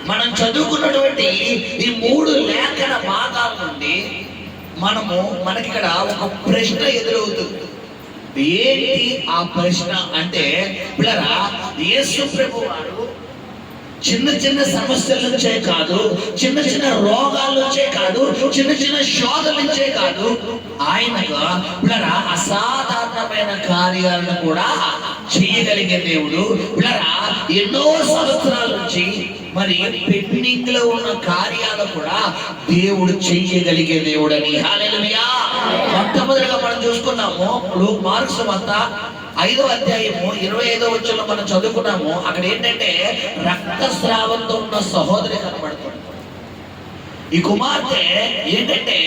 మనం చదువుకున్నటువంటి ఈ 3 లేఖన భాగాల నుండి మనకి ఇక్కడ ఒక ప్రశ్న ఎదురవుతుంది. ఏంటి ఆ ప్రశ్న అంటే, పిల్లరా, యేసు ప్రభు వారు చిన్న చిన్న సమస్యల నుంచే కాదు, చిన్న చిన్న రోగాల నుంచే కాదు, చిన్న చిన్న శోధల నుంచే కాదు, ఆయనగా పిల్లరా అసాధారణమైన కార్యాలను కూడా చేయగలిగే దేవుడు. పిల్లరా ఎన్నో సంవత్సరాల నుంచి మరి పెండింగ్ లో ఉన్న కార్యాలు కూడా దేవుడు చేయగలిగే దేవుడని. హల్లెలూయా. మొట్టమొదటిగా మనం చూసుకున్నాము మార్కు సువార్త 5వ అధ్యాయము 25వ వచనంలో మనం చదువుకున్నాము. అక్కడ ఏంటంటే రక్తస్రావంతో ఉన్న సహోదరి కనబడుతుంది. ఈ కుమార్తె ఏంటంటే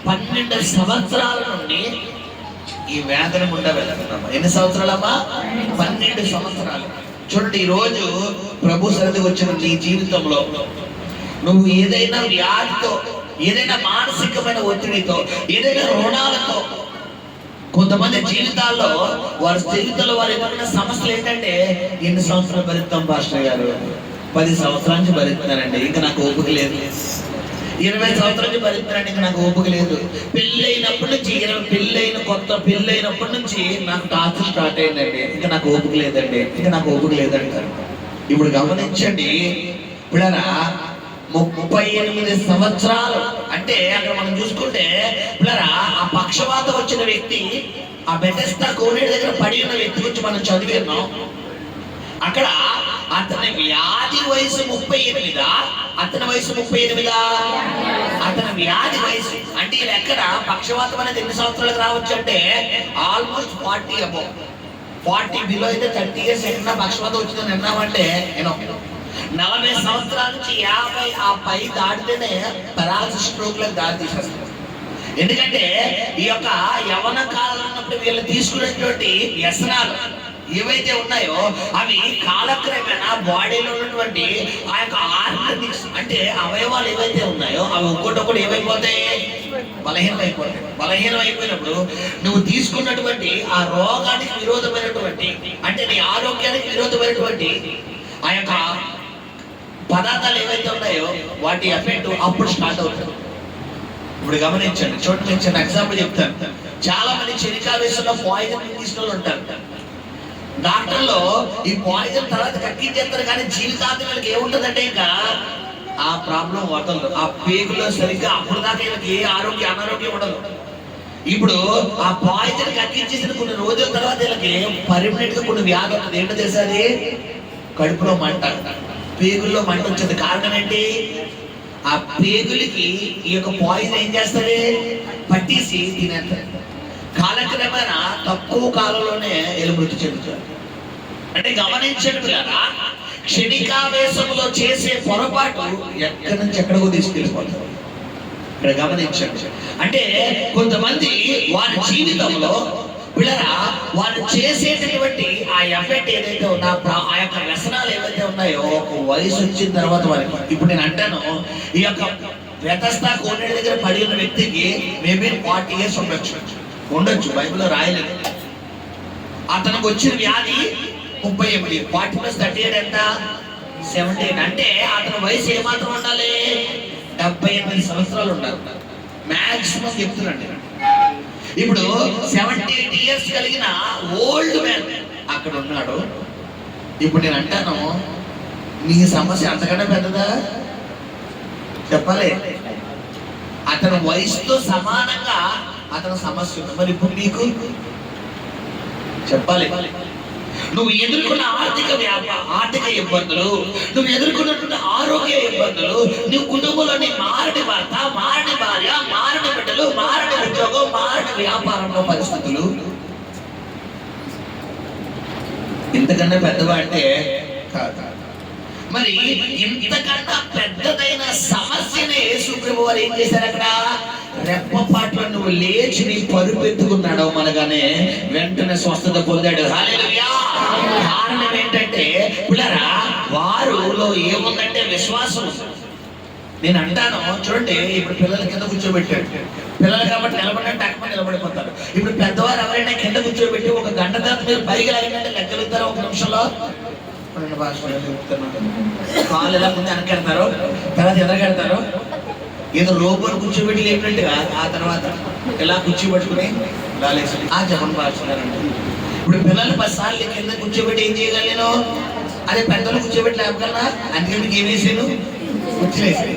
12 సంవత్సరాల నుండి ఈ వేదన గుండా వెళ్తున్నాము. ఎన్ని సంవత్సరాలమ్మా? 12 సంవత్సరాలు. చూడండి, ఈ రోజు ప్రభు సన్నిధికి వచ్చిన నీ జీవితంలో నువ్వు ఏదైనా వ్యాధితో, ఏదైనా మానసికమైన ఒత్తిడితో, ఏదైనా రుణాలతో, కొంతమంది జీవితాల్లో వారి ఎదురైన సమస్యలు ఏంటంటే, ఎన్ని సంవత్సరాలు భరిస్తాం పాస్టర్ గారు? 10 సంవత్సరాల నుంచి భరిస్తున్నానండి, ఇంకా నాకు ఓపిక లేదు. 20 సంవత్సరాల నుంచి భరిస్తున్నానండి, ఇంకా నాకు ఓపిక లేదు. పెళ్ళైనప్పటి నుంచి పెళ్ళైనప్పటి నుంచి నాకు టార్చర్ స్టార్ట్ అయిందండి, ఇంకా నాకు ఓపిక లేదండి, ఇంకా నాకు ఓపిక లేదంటారు. ఇప్పుడు గమనించండి పిల్లరా, 38 సంవత్సరాలు అంటే అక్కడ మనం చూసుకుంటే పిల్లరా, ఆ పక్షవాతం వచ్చిన వ్యక్తి, ఆ బెతెస్దా కోనేరు దగ్గర పడి ఉన్న వ్యక్తి గురించి మనం చదివాం. అక్కడ అతని వ్యాధి వయసు 38, అతని వయసు 38. అతని వ్యాధి వయసు అంటే ఇది ఎక్కడ పక్షవాతం అనేది ఎన్ని సంవత్సరాలకు రావచ్చు అంటే ఆల్మోస్ట్ 40 అబౌవ్. 40 బిలో అయితే 30 ఇయర్స్ ఎక్కడ పక్షవాతం వచ్చిందని అన్నామంటే 40 సంవత్సరాల నుంచి 50 ఆ పై దాటితేనే పెరాలసిస్ స్ట్రోక్ లకు దారి తీసేస్తారు. ఎందుకంటే ఈ యొక్క యవన కాలంలో ఉన్నప్పుడు వీళ్ళు తీసుకున్నటువంటి వ్యసనాలు ఏవైతే ఉన్నాయో అవి కాలక్రమేణా బాడీలో ఉన్నటువంటి ఆ యొక్క ఆర్గానిక్స్ అంటే అవయవాలు ఏవైతే ఉన్నాయో అవి ఒక్కొక్కటి ఏమైపోతాయి? బలహీనం అయిపోయినప్పుడు నువ్వు తీసుకున్నటువంటి ఆ రోగానికి విరోధమైనటువంటి అంటే నీ ఆరోగ్యానికి విరోధమైనటువంటి ఆ యొక్క పదార్థాలు ఏవైతే ఉన్నాయో వాటి ఎఫెక్ట్ అప్పుడు స్టార్ట్ అవుతుంది. ఇప్పుడు గమనించండి, చూడండి, నేను చిన్న ఎగ్జాంపుల్ చెప్తాను. చాలా మంది చెనికావేశంలో పాయిజన్ తీసుకుని ఉంటారు. డాక్టర్లో ఈ పాయిజన్ తర్వాత కక్కించేస్తారు, కానీ జీవితాంతం వీళ్ళకి ఏముంటుందంటే ఇంకా ఆ ప్రాబ్లం వదలదు. ఆ పేగులో సరిగ్గా అప్పుడు దాకా వీళ్ళకి ఏ అనారోగ్యం ఉండదు. ఇప్పుడు ఆ పాయిజన్ కక్కించేసిన కొన్ని రోజుల తర్వాత వీళ్ళకి పర్మనెంట్ గా కొన్ని వ్యాధి ఉంటుంది. ఏంటో తెలుసా? అది కడుపులో మంట, పేగుల్లో మంట వచ్చింది. కారణం ఏంటి? ఆ పేగులకి ఈ యొక్క పాయిజన్ ఏం చేస్తుంది? పట్టేసి తినేస్తారు. కాలక్రమేణా తక్కువ కాలంలోనే వీళ్ళు మృతి చెందుతారు. అంటే గమనించండి కదా, క్షణికావేశంలో చేసే పొరపాటు ఎక్కడి నుంచి ఎక్కడికో తీసుకెళ్ళిపోతారు. ఇక్కడ గమనించండి, అంటే కొంతమంది వారి జీవితంలో పిల్లరా వారు చేసేటటువంటి ఆ ఎఫెక్ట్ ఏదైతే ఉన్నా, ఆ యొక్క వ్యసనాలు ఏవైతే ఉన్నాయో వయసు వచ్చిన తర్వాత వారికి, ఇప్పుడు నేను అంటాను, ఈ యొక్క బెతెస్దా కోనేరు దగ్గర పడి ఉన్న వ్యక్తికి మేబీ 40 ఇయర్స్ ఉండొచ్చు, బైబిల్లో రాయలేదు. అతనికి వచ్చిన వ్యాధి 38, 40 + 38 ఎంత? 17. అంటే అతని వయసు ఏమాత్రం ఉండాలి? 78 సంవత్సరాలు ఉండాలి మాక్సిమం చెప్తున్నాండి. ఇప్పుడు 78 ఇయర్స్ కలిగిన ఓల్డ్ మ్యాన్ అక్కడ ఉన్నాడు. ఇప్పుడు నేను అంటాను, నీ సమస్య అంతకన్నా పెద్దదా? చెప్పాలి. అతని వయసుతో సమానంగా అతని సమస్య ఉంది. మరి ఇప్పుడు నీకు చెప్పాలి. నువ్వు ఎదుర్కొన్న ఆర్థిక ఇబ్బందులు, నువ్వు ఎదుర్కొన్నటువంటి ఆరోగ్య ఇబ్బందులు, నువ్వు కుటుంబంలోని మారని భర్త, మారని భార్య, మారని బిడ్డలు, మారని ఉద్యోగం, మారని వ్యాపారంలో పరిస్థితులు, ఇంతకన్నా పెద్దవా అంటే కాదు. మరి ఇంతకన్నా పెద్దదైన సమస్యనే యేసు ప్రభు వారు ఏం చేశారు? అక్కడ రెప్పపాట్లో నువ్వు లేచి నీ పరుపెత్తుకున్నాడు మనగానే వెంటనే స్వస్థత పొందాడు. హల్లెలూయా. కారణం ఏంటంటే పిల్లరా, వారిలో ఏముందంటే విశ్వాసం. నేను అంటాను, చూడండి, ఇప్పుడు పిల్లల కింద కూర్చోబెట్టాడు. పిల్లలు కాబట్టి నిలబడంటే అక్కడ నిలబడిపోతారు. ఇప్పుడు పెద్దవారు ఎవరైనా కింద కూర్చోబెట్టి ఒక గంట తర్వాత మీరు పైకి లాగినట్టే లెక్కలుతారు ఒక నిమిషంలో. భాష చెప్తున్నాను, కాళ్ళు ఎలా ముందు వెనకెడతారు, తర్వాత ఎదరకెడతారు. ఏదో రోబోని కూర్చోబెట్టి లేపినట్టుగా ఆ తర్వాత ఇలా కూర్చోబెట్టుకుని లాలేసి చెప్పండి పాల్చున్నారంటే. ఇప్పుడు పిల్లలు 10 సార్లు కింద కూర్చోబెట్టి ఏం చేయగలను నేను? అదే పెద్దలు కూర్చోబెట్టి లేపగలనా? అందుకని మీకు ఏం వేసాను? కూర్చునేసి.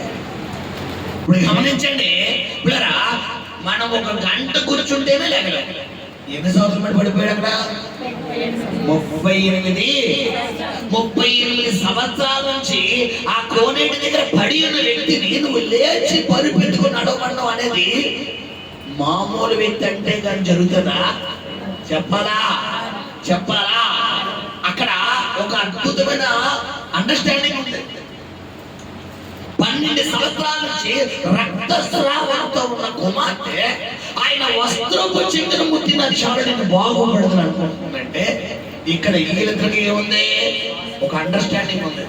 ఇప్పుడు గమనించండి పిల్లరా, మనం 1 గంట కూర్చుంటేనే లేగలేము. ఎన్ని సంవత్సరాలు బట్టి పడిపోయాడు అక్కడ? 38 సంవత్సరాల నుంచి ఆ కోనేటి దగ్గర పడి ఉన్న వ్యక్తిని నువ్వు లేచి పరుపెట్టుకుని నడవడం అనేది మామూలు వ్యక్తి అంటే కానీ జరుగుతుందా? చెప్పాలా? అక్కడ ఒక అద్భుతమైన అండర్స్టాండింగ్ ఉంది. 12 సంవత్సరాల నుంచి రక్తస్రావంతో ఉన్న కుమార్తె ఆయన వస్త్రపు చెంగును ముట్టిన చాలు నేను బాగుపడదు అనుకుంటుందంటే ఇక్కడ వీళ్ళిద్దరికి ఏముంది? ఒక అండర్స్టాండింగ్ ఉంది.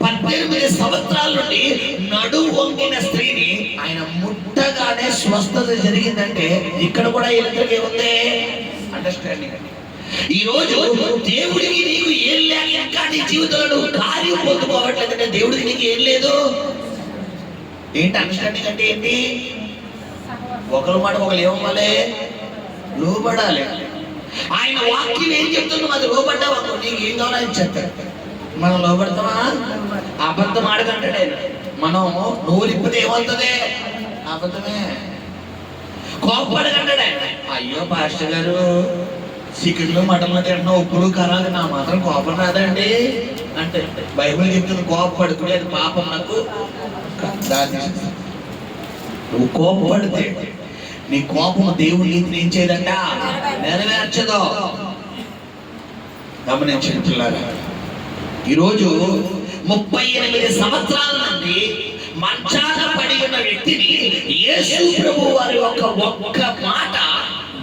18 సంవత్సరాల నుండి నడుము వంగిన స్త్రీని ఆయన ముట్టగానే స్వస్థత జరిగిందంటే ఇక్కడ కూడా వీళ్ళిద్దరికి ఏముంది? అండర్స్టాండింగ్. ఈ రోజు దేవుడికి నీకు ఏం లేక ఇంకా నీ జీవితంలో నువ్వు కార్యం పొందుకోవట్లేదంటే దేవుడికి నీకు ఏం లేదు. ఏంటి అండర్స్టాండింగ్ అంటే ఏంటి? ఒకరు మాట ఒకరు ఏమవ్వాలి? లోబడాలి. ఆయన వాక్యం ఏం చెప్తున్నావు అది లోబడ్డావు, నీకు ఏం కావాలని చెప్తాడు. మనం లోబడతామా? అబద్ధం ఆడకంటాడు ఆయన. మనం నోరిప్పితే ఏమవుతుంది? అబద్ధమే. కోపడకంటాడు ఆయన. అయ్యో పాస్టర్ గారు చికెన్లు మటన్లు తింటున్నా, ఉప్పులు కారాలు, నా మాత్రం కోపం రాదండి అంటే బైబిల్ చెప్తుంది కోపపడుకునే అది పాపం నాకు దాని. నువ్వు కోపపడితే నీ కోపం దేవుడి నీతిని ఏం చేయదంట? నెరవేర్చదు. గమనించండి పిల్లలు, ఈరోజు 38 సంవత్సరాల నుండి మంచాన పడి ఉన్న వ్యక్తిని యేసు ప్రభు వారి ఒక్క మాట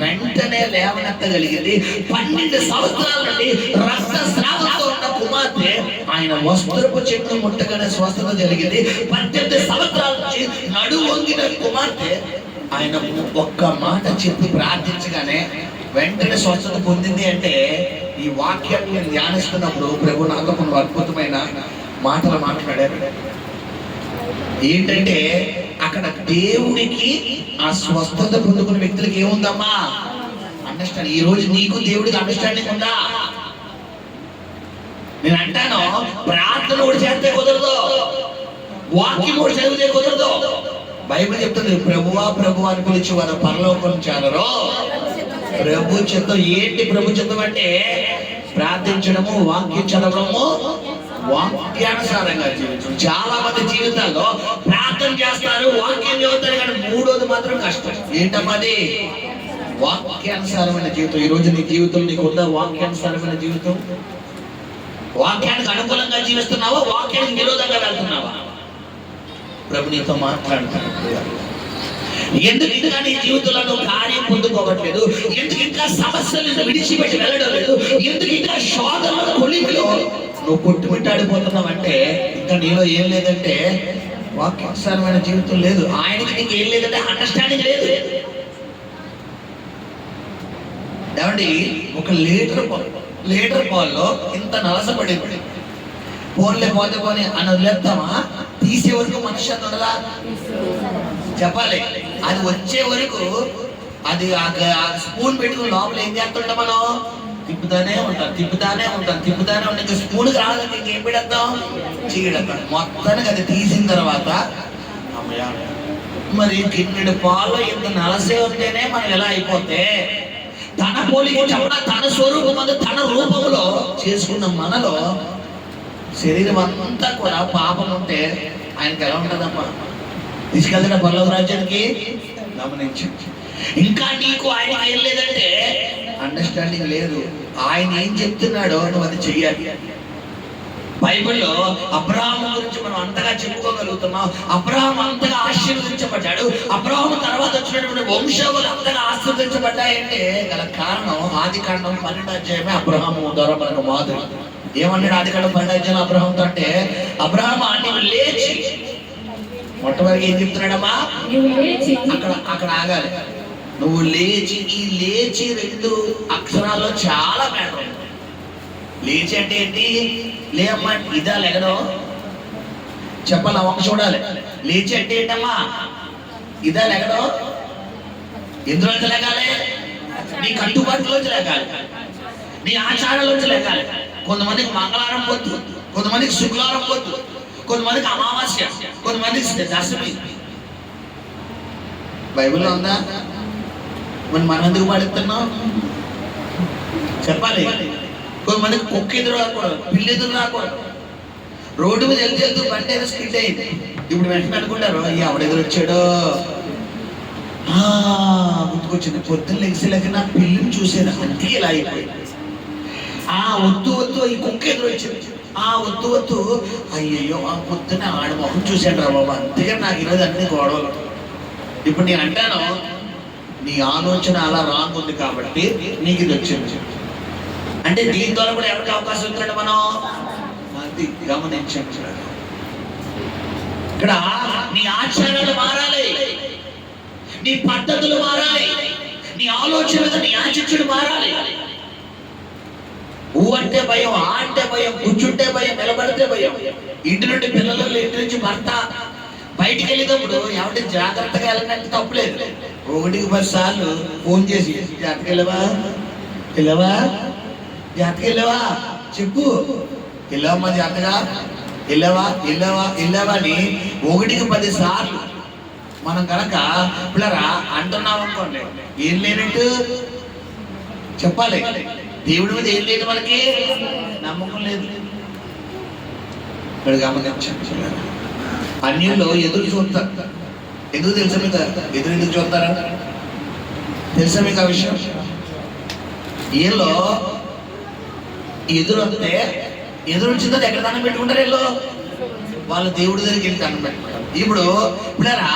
వెంటనే లేవనెత్తగలిగింది. 12 సంవత్సరాల నుండి రక్తస్రావంతో ఉన్న కుమార్తె ఆయన వస్త్రపు చెట్టు ముట్టగానే స్వస్థత జరిగింది. 18 సంవత్సరాల నుంచి నడుము వంగిన కుమార్తె ఆయన ఒక్క మాట చెప్పి ప్రార్థించగానే వెంటనే స్వస్థత పొందింది. అంటే ఈ వాక్యాన్ని నేను ధ్యానిస్తున్నప్పుడు ప్రభు నాతో కొన్ని అద్భుతమైన మాటలు మాట్లాడారు. ఏంటంటే అక్కడ దేవుడికి ఆ స్వస్థత పొందుకున్న వ్యక్తులకి ఏముందమ్మా? అండర్స్టాండింగ్. ఈ రోజు నీకు దేవుడికి అండర్స్టాండింగ్ ఉందా? నేను అంటాను, ప్రార్థన కూడా చేస్తే కుదరదు, వాక్యం కూడా చదివితే కుదరదు. బైబిల్ చెప్తుంది ప్రభువా ప్రభు అని పిలిచి వారు పరలోకం చేరరు. ప్రభు చిత్తం ఏంటి? ప్రభు చిత్తం అంటే ప్రార్థించడము, వాక్యం చదవడము, వాక్యానుసారంగా జీవించడం. చాలా మంది జీవితాల్లో ప్రార్థన చేస్తారు, వాక్యం చదువుతారు, కానీ మూడోది మాత్రం కష్టం. ఏంటమ్మది? వాక్యానుసారమైన జీవితం. ఈ రోజు నీ జీవితం నీకు ఉందా? వాక్యానుసారమైన జీవితం. వాక్యానికి అనుకూలంగా జీవిస్తున్నావా? వాక్యానికి విరోధంగా వెళ్తున్నావా? ప్రభు నీతో మాట్లాడతాడు. ఎందుకు ఇంకా నీ జీవితంలో నువ్వు కార్యం పొందుకోవట్లేదు? ఎందుకు ఇంకా సమస్యలను విడిచిపెట్టి వెళ్ళడం లేదు? ఎందుకు ఇంకా శోధనల కొలిమిలో నువ్వు కొట్టుమిట్టాడిపోతున్నావంటే ఇంకా నీలో ఏం లేదంటే వాక్యానుసారమైన జీవితం లేదు. ఆయనకి నీకు ఏం లేదంటే అండర్స్టాండింగ్ లేదు. ఏమండి, ఒక లీటర్ పాల్లో ఇంత నలసపడింది. పోన్లే పోతే పోనీ అని వదిలేస్తామా? తీసే వరకు మనుష్యత ఉండదా? చెప్పాలి. అది వచ్చే వరకు అది ఆ స్పూన్ పెట్టుకుని లోపల ఏం చేస్తుంటాం? మనం తిప్పుతానే ఉంటాం. ఇంకా స్పూన్కి రాలేదు, ఇంకేం పెడతాం? చీడతాం. మొత్తానికి అది తీసిన తర్వాత మరి గిన్నెడు పాలు ఇంత నలసే ఉంటేనే మనం ఎలా అయిపోతే తన పోలిక చమడ తన స్వరూపం తన రూపంలో చేసుకున్న మనలో శరీరం అంతా కూడా పాపం ఉంటే ఆయనకి ఎలా ఉంటుందమ్మా? తీసుకెళ్తున్న పర్లోక రాజ్యానికి. గమనించు, ఇంకా నీకు ఆయన ఏం లేదంటే అండర్స్టాండింగ్ లేదు. ఆయన ఏం చెప్తున్నాడో నువ్వు అది చెయ్యాలి. బైబిల్లో అబ్రహాము గురించి మనం అంతగా చెప్పుకోగలుగుతున్నాం. అబ్రహాము అంతగా ఆశీర్వదించబడ్డాడు. అబ్రహాము తర్వాత వచ్చినటువంటి వంశావళులు అంతగా ఆశీర్వదించబడ్డాయంటే గల కారణం ఆదికాండం 12వ అధ్యాయమే అబ్రహాము ద్వారా మనకు మాదిరి. ఏమన్నాడు ఆదికాండం 12వ అధ్యాయం అబ్రహాముతో అంటే, అబ్రహాము నీవు లేచి, మొట్టమొదటి ఏం చెప్తున్నాడమ్మా? అక్కడ ఆగాలి. నువ్వు లేచి. ఈ లేచి 2 అక్షరాల్లో చాలా మేడం. లేచి అంటే ఏంటి? లేమ్మా ఇదా లెగడం చెప్పాలి, ఒక చూడాలి. లేచి అంటే ఏంటమ్మా? ఇదా లెగడం? ఎందులోంచి లెగాలి? నీ కట్టుబాటులోంచి లెగాలి, నీ ఆచారాలోంచి లెగాలి. కొంతమందికి మంగళవారం పొద్దు, కొంతమందికి శుక్రవారం పొద్దు, కొంతమందికి అమావాస్య, కొంతమందికి దశమి. బైబిల్లో ఉందా? మరి మనం ఎందుకు పాడుతున్నాం చెప్పాలి. కొంతమందికి కుక్క ఎదురు రాకూడదు, పిల్లి ఎదురు రాకూడదు. రోడ్డు మీద వెళ్తూ బండి ఏదో స్కిడ్ అయింది. ఇప్పుడు వెంటనే అనుకుంటారు ఎవడెదురు వచ్చాడో గుర్తుకొచ్చింది. పొద్దున్న లెగిసి నా పిల్లిని చూసేది, అందుకే ఇలా అయిపోయింది. వద్దు ఈ కుక్క ఎదురు వచ్చింది. వద్దు అయ్యయ్యో ఆ పొద్దున్న ఆడ మొహం చూశాడు రా బాబా, అందుకే నాకు ఈరోజు అన్ని గొడవలు. ఇప్పుడు నేను అంటాను, నీ ఆలోచన అలా రాంగ్ ఉంది కాబట్టి నీకు ఇది వచ్చింది. అంటే దీని ద్వారా కూడా ఎవరికి అవకాశం ఇస్తాడు? మనం అది గమనించండి. ఇక్కడ నీ ఆచారాలు మారాలి, నీ పద్ధతులు మారాలి, నీ ఆలోచన నీ యాటిట్యూడ్ మారాలి. ఊ అంటే భయం, ఆ అంటే భయం, కూర్చుంటే భయం, నిలబడితే భయం. ఇంటి నుండి పిల్లలు, ఇంటి నుంచి భర్త బయటికి వెళ్ళేటప్పుడు ఎవరి జాగ్రత్తగా వెళ్ళినట్టు తప్పులేదు. 1కి 10 సార్లు ఫోన్ చేసి జాగ్రత్తగా వెళ్ళవా చెప్పు, వెళ్ళవమ్మా జాగ్రత్తగా వెళ్ళవా అని 1కి 10 సార్లు మనం కనుక పిల్లరా అంటున్నాం అనుకోండి, ఏం లేనట్టు చెప్పాలి. దేవుడి మీద ఏం లేదు, మనకి నమ్మకం లేదు. ఇక్కడ గమనించండి, అన్యుల్లో ఎదురు చూస్తారు. ఎందుకు తెలుసా మీకు? ఎందుకు చూస్తారా తెలుసా మీకు ఆ విషయం? వీళ్ళు ఎదురు వచ్చిందో ఎక్కడ దండం పెట్టుకుంటారు? వీళ్ళు వాళ్ళ దేవుడి దగ్గరికి వెళ్ళి దండం పెట్టుకుంటారు. ఇప్పుడు పిల్లరా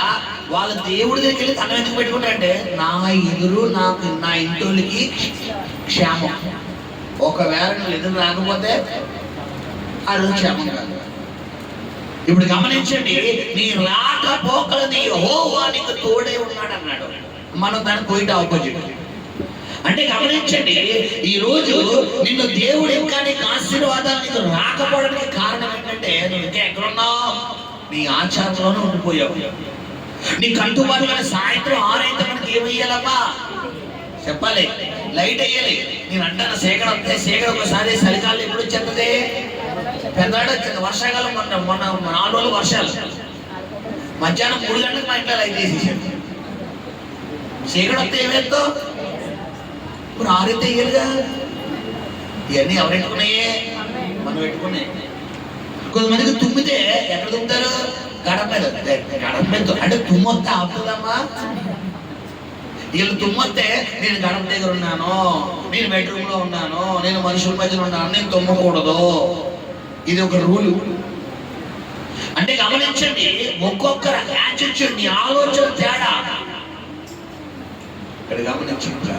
వాళ్ళ దేవుడి దగ్గరికి వెళ్ళి దండం ఎందుకు పెట్టుకుంటారంటే, నా ఎదురు నాకు నా ఇంటోళ్ళకి క్షేమం. ఒకవేళ నువ్వు ఎదురు రాకపోతే ఆ రోజు క్షేమం కాదు. ఇప్పుడు గమనించండి, నీ రాకపోకలని యెహోవా నీకు తోడే ఉన్నాడు అన్నాడు. మనం దాన్ని పోయిట ఆపోజిట్. అంటే గమనించండి, ఈ రోజు నిన్ను దేవుడు ఇంకా నీకు ఆశీర్వాదాలు నీకు రాకపోవడానికి కారణం ఏంటంటే, నువ్వు ఇంకా ఎక్కడున్నావు? నీ ఆచారంలోనే ఉండిపోయావు. నీ కట్టుబాటుగా సాయంత్రం 6 అయితే మనకి ఏమి వేయాలమ్మా చెప్పాలి, లైట్ వేయాలి. నేను అంటాను సేకరణ వస్తే సేకరణ ఒకసారి చలికాలం ఎప్పుడు వచ్చేస్తుంది? పెద్దవాడు వచ్చింది. వర్షాకాలం మొన్న 4 రోజులు వర్షాలు, మధ్యాహ్నం 3 గంటలకు మా ఇంట్లో లైట్ వేసేసాడు. సేకరణ వస్తే ఏమేస్తావు? ఇప్పుడు 6 అయితే వేయాలిగా. ఇవన్నీ ఎవరు పెట్టుకున్నాయే? మనం పెట్టుకున్నాయి. కొంతమందికి తుమ్మితే ఎక్కడ తుమ్ముతారు? గడప మీద. అంటే తుమ్మొస్తే ఆపుతుందమ్మా. వీళ్ళు తుమ్మొస్తే నేను గడప దగ్గర ఉన్నాను, నేను బెడ్రూమ్ లో ఉన్నాను, నేను మనుషుల మధ్యలో ఉన్నాను, నేను తుమ్మకూడదు. ఇది ఒక రూలు. అంటే గమనించండి, ఒక్కొక్కరు యాటిట్యూడ్, నీ ఆలోచన తేడా. ఇక్కడ గమనించండి,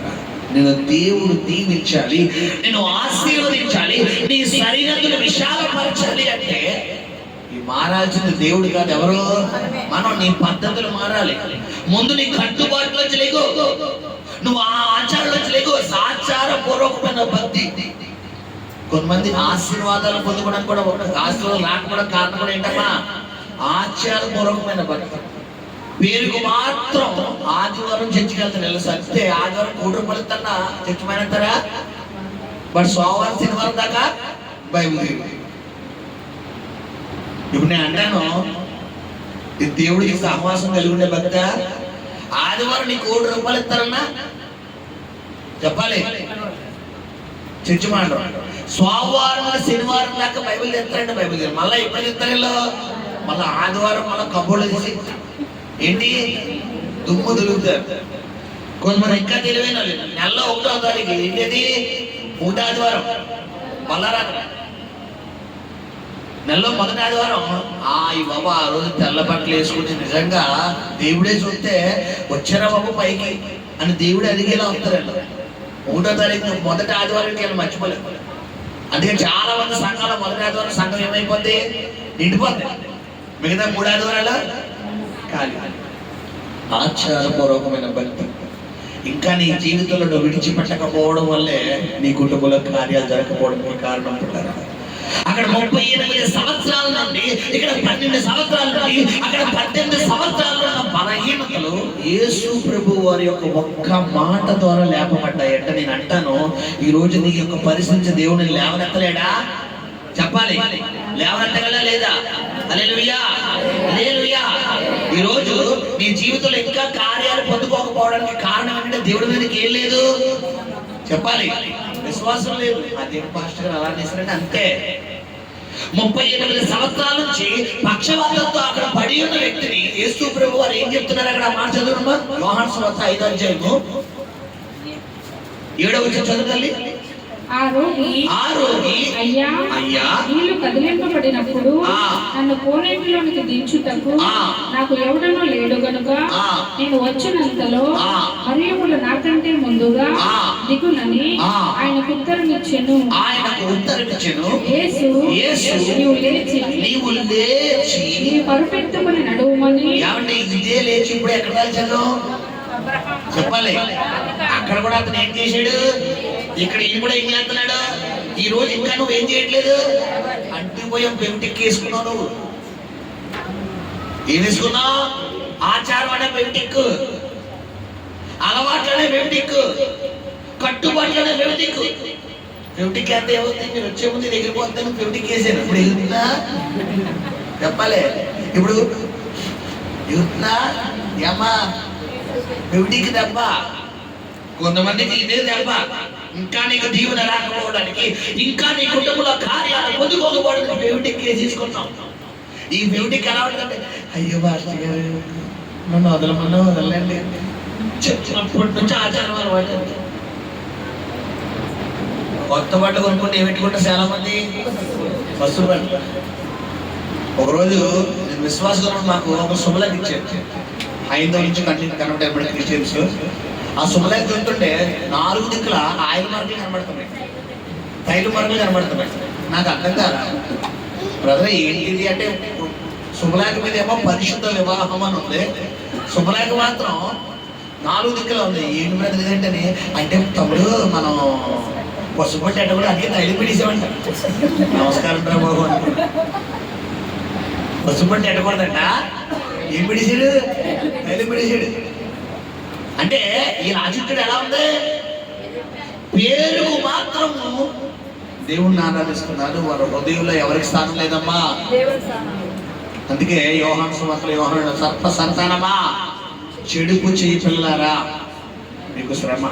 నేను దేవుడు దీవించాలి, నేను ఆశీర్వదించాలి, నీ సరిహద్దులు విశాలపరచాలి అంటే ఈ మారాల్సిన దేవుడు కాదు, ఎవరు? మనం. నీ పద్ధతులు మారాలి. ముందు నీ కట్టుబాటులోంచి లేకు, నువ్వు ఆ ఆచారంలోంచి లేకు. ఆచారపూర్వకమైన భక్తి. కొంతమంది ఆశీర్వాదాలు పొందుకోవడానికి కూడా, ఆశీర్వాదాలు రాకపోవడానికి కారణం కూడా ఏంటమ్మా? ఆచారపూర్వకమైన భక్తి. పేరుకు మాత్రం ఆదివారం చర్చికి వెళ్తాను. సత్తే ఆదివారం 3 రూపాయలు ఇస్తారా చర్చి మానేస్తారా? బట్ సోమవారం శనివారం దాకా బైబిల్. ఇప్పుడు నేను అంటాను, దేవుడికి సహవాసం కలిగి ఉండే భక్త. ఆదివారం నీకు 3 రూపాయలు ఇస్తారన్నా చెప్పాలి, చర్చి మాట. సోమవారం శనివారం దాకా బైబిల్ తెస్తారంటే బైబిల్ మళ్ళీ ఎప్పుడు తెస్తారు? మళ్ళీ ఆదివారం మళ్ళీ కబోర్డు తీసి ఏంటి దుమ్ము దొరుకుతారు. కొంతమంది ఇంకా తెలివైన నెలలో 1వ తారీఖు ఏంటిది? 1వ ఆదివారం మళ్ళా రాత్రి నెలలో 1వ ఆదివారం. ఈ బాబా ఆ రోజు తెల్ల బట్టలు వేసుకుని నిజంగా దేవుడే చూస్తే వచ్చారా బాబు పైకి అని దేవుడే అడిగేలా వస్తారండి. 1వ తారీఖు 1వ ఆదివారానికి వెళ్ళి మర్చిపోలేదు. అందుకే చాలా మంది సంఘాల 1వ ఆదివారం సంఘం ఏమైపోద్ది? నిండిపోద్ది. మిగతా 3 ఆదివారాలు ఖాళీ. ఆచారపూర్వకమైన భక్తి. ఇంకా నీ జీవితంలో నువ్వు విడిచిపెట్టకపోవడం వల్లే నీ కుటుంబంలో కార్యాలు జరగకపోవడానికి కారణం ఉంటారు. అక్కడ 38 సంవత్సరాల నుండి ఇక్కడ 12 సంవత్సరాల నుండి అక్కడ 18 సంవత్సరాలు ఉన్న బలహీనతలు యేసు ప్రభు వారి యొక్క ఒక్క మాట ద్వారా లేపబడ్డాయంటే నేను అంటాను, ఈ రోజు నీ యొక్క పరిస్థితి దేవుని లేవనెత్తలేడా? చెప్పాలి, లేవనెత్తగలడా లేదా? హల్లెలూయా, హల్లెలూయా. ఈ రోజు నీ జీవితంలో ఇంకా కార్యాలు పొందుకోకపోవడానికి కారణం ఏంటంటే దేవుడి మీదకి ఏం లేదు, చెప్పాలి, విశ్వాసం లేదు. అదే పాస్టర్ గారు అలా చేశారంటే అంతే. 38 సంవత్సరాల నుంచి పక్షవాతంతో అక్కడ పడి ఉన్న వ్యక్తిని యేసు ప్రభు వారు ఏం చెప్తున్నారు అక్కడ మాట చదువునమ్మా. యోహాను సువార్త 5వ అధ్యాయము 7వ వచనం చదువుతల్లి. ఆ రోగి అయ్యా నీళ్లు కదిలింపబడినప్పుడు నన్ను కోనేటిలోనికి దించుటకు నాకు ఎవడనో లేడు గనుక నేను వచ్చినంతలో మరియములు నాకంటే ముందుగా దిగునని ఆయనకు ఉత్తరమిచ్చెను. యేసు నీవు లేచి నీ పరుపెత్తుకుని నడువుమని. ఇదే లేచి ఇప్పుడు ఎక్కడ వెళ్తాను చెప్పాలి. అక్కడ కూడా అతను ఏం చేశాడు, ఇక్కడ ఈయన కూడా ఏం చేస్తున్నాడు. ఈ రోజు ఇంకా నువ్వు ఏం చేయట్లేదు, అంటిపోయాం పెంటికి వేసుకున్నావు. నువ్వు ఏం వేసుకున్నావు? ఆచారం అనే పెంటిక్కు, అలవాట్లనే పెంటిక్కు, కట్టుబాట్లనే పెంటిక్కు. పెంటికి అంతే ఏమవుతుంది, మీరు వచ్చే ముందు దగ్గర పోతే నువ్వు పెంటికి వేసాను. ఇప్పుడు ఎగురుతుందా చెప్పాలి. ఇప్పుడు ఎగురుతుందా ఏమ్మా? పెంటికి దెబ్బ, కొంతమందికి ఇదే దెబ్బ. ఇంకా నీకు దీవెన రాకపోవడానికి, ఇంకా నీ కుటుంబంలో కార్యాలు పొందుకోకపోవడానికి పెవిటిక్ తీసుకుంటాం. ఈ పెవిటిక్ ఎలా ఉంటుందంటే, అయ్యో భాస్కర్ గారు నన్ను వదలమన్నా వదలండి, చిన్నప్పటి నుంచి ఆచారం అలవాటు. కొత్త బట్టలు కొనుక్కుంటే ఏమిట్టుకుంటారు చాలా మంది, బస్సు బట్టలు. ఒకరోజు నేను విశ్వాసం మాకు ఒక శుభలేఖ ఇచ్చాను. 5వ నుంచి కంటిన్యూ కనబడే క్రిస్టియన్స్. ఆ శుభలేఖ చూస్తుంటే 4 దిక్కుల ఆయిల్ మార్కులు కనబడుతున్నాయి, తైలు మార్కులు కనబడుతున్నాయి. నాకు అర్థం కాదా బ్రదర్ ఏంటిది అంటే, శుభలేఖ మీద ఏమో పరిశుద్ధ వివాహం అని ఉంది, శుభలేఖ మాత్రం 4 దిక్కుల ఉంది. ఏంటి బ్రదర్ ఇదేంటని అంటే, తమ్ముడు మనం పసుపట్టి అంటే కూడా అన్ని తైలు పిడిసామంట. నమస్కారం బాబు అంట. పసుపట్టి ఎట్టకూడదంట, ఏం పిడిసాడు, తైలు పిడిసాడు. అంటే ఈ రాజుడు ఎలా ఉంది, పేరు మాత్రము దేవుణ్ణి ఆరాధిస్తున్నారు, వారి హృదయంలో ఎవరికి స్థానం లేదమ్మా. అందుకే యోహాను సువార్తలో యోహాను సర్ప సంతానమా చెడుపు చేయి పిల్లలారా మీకు శ్రమ.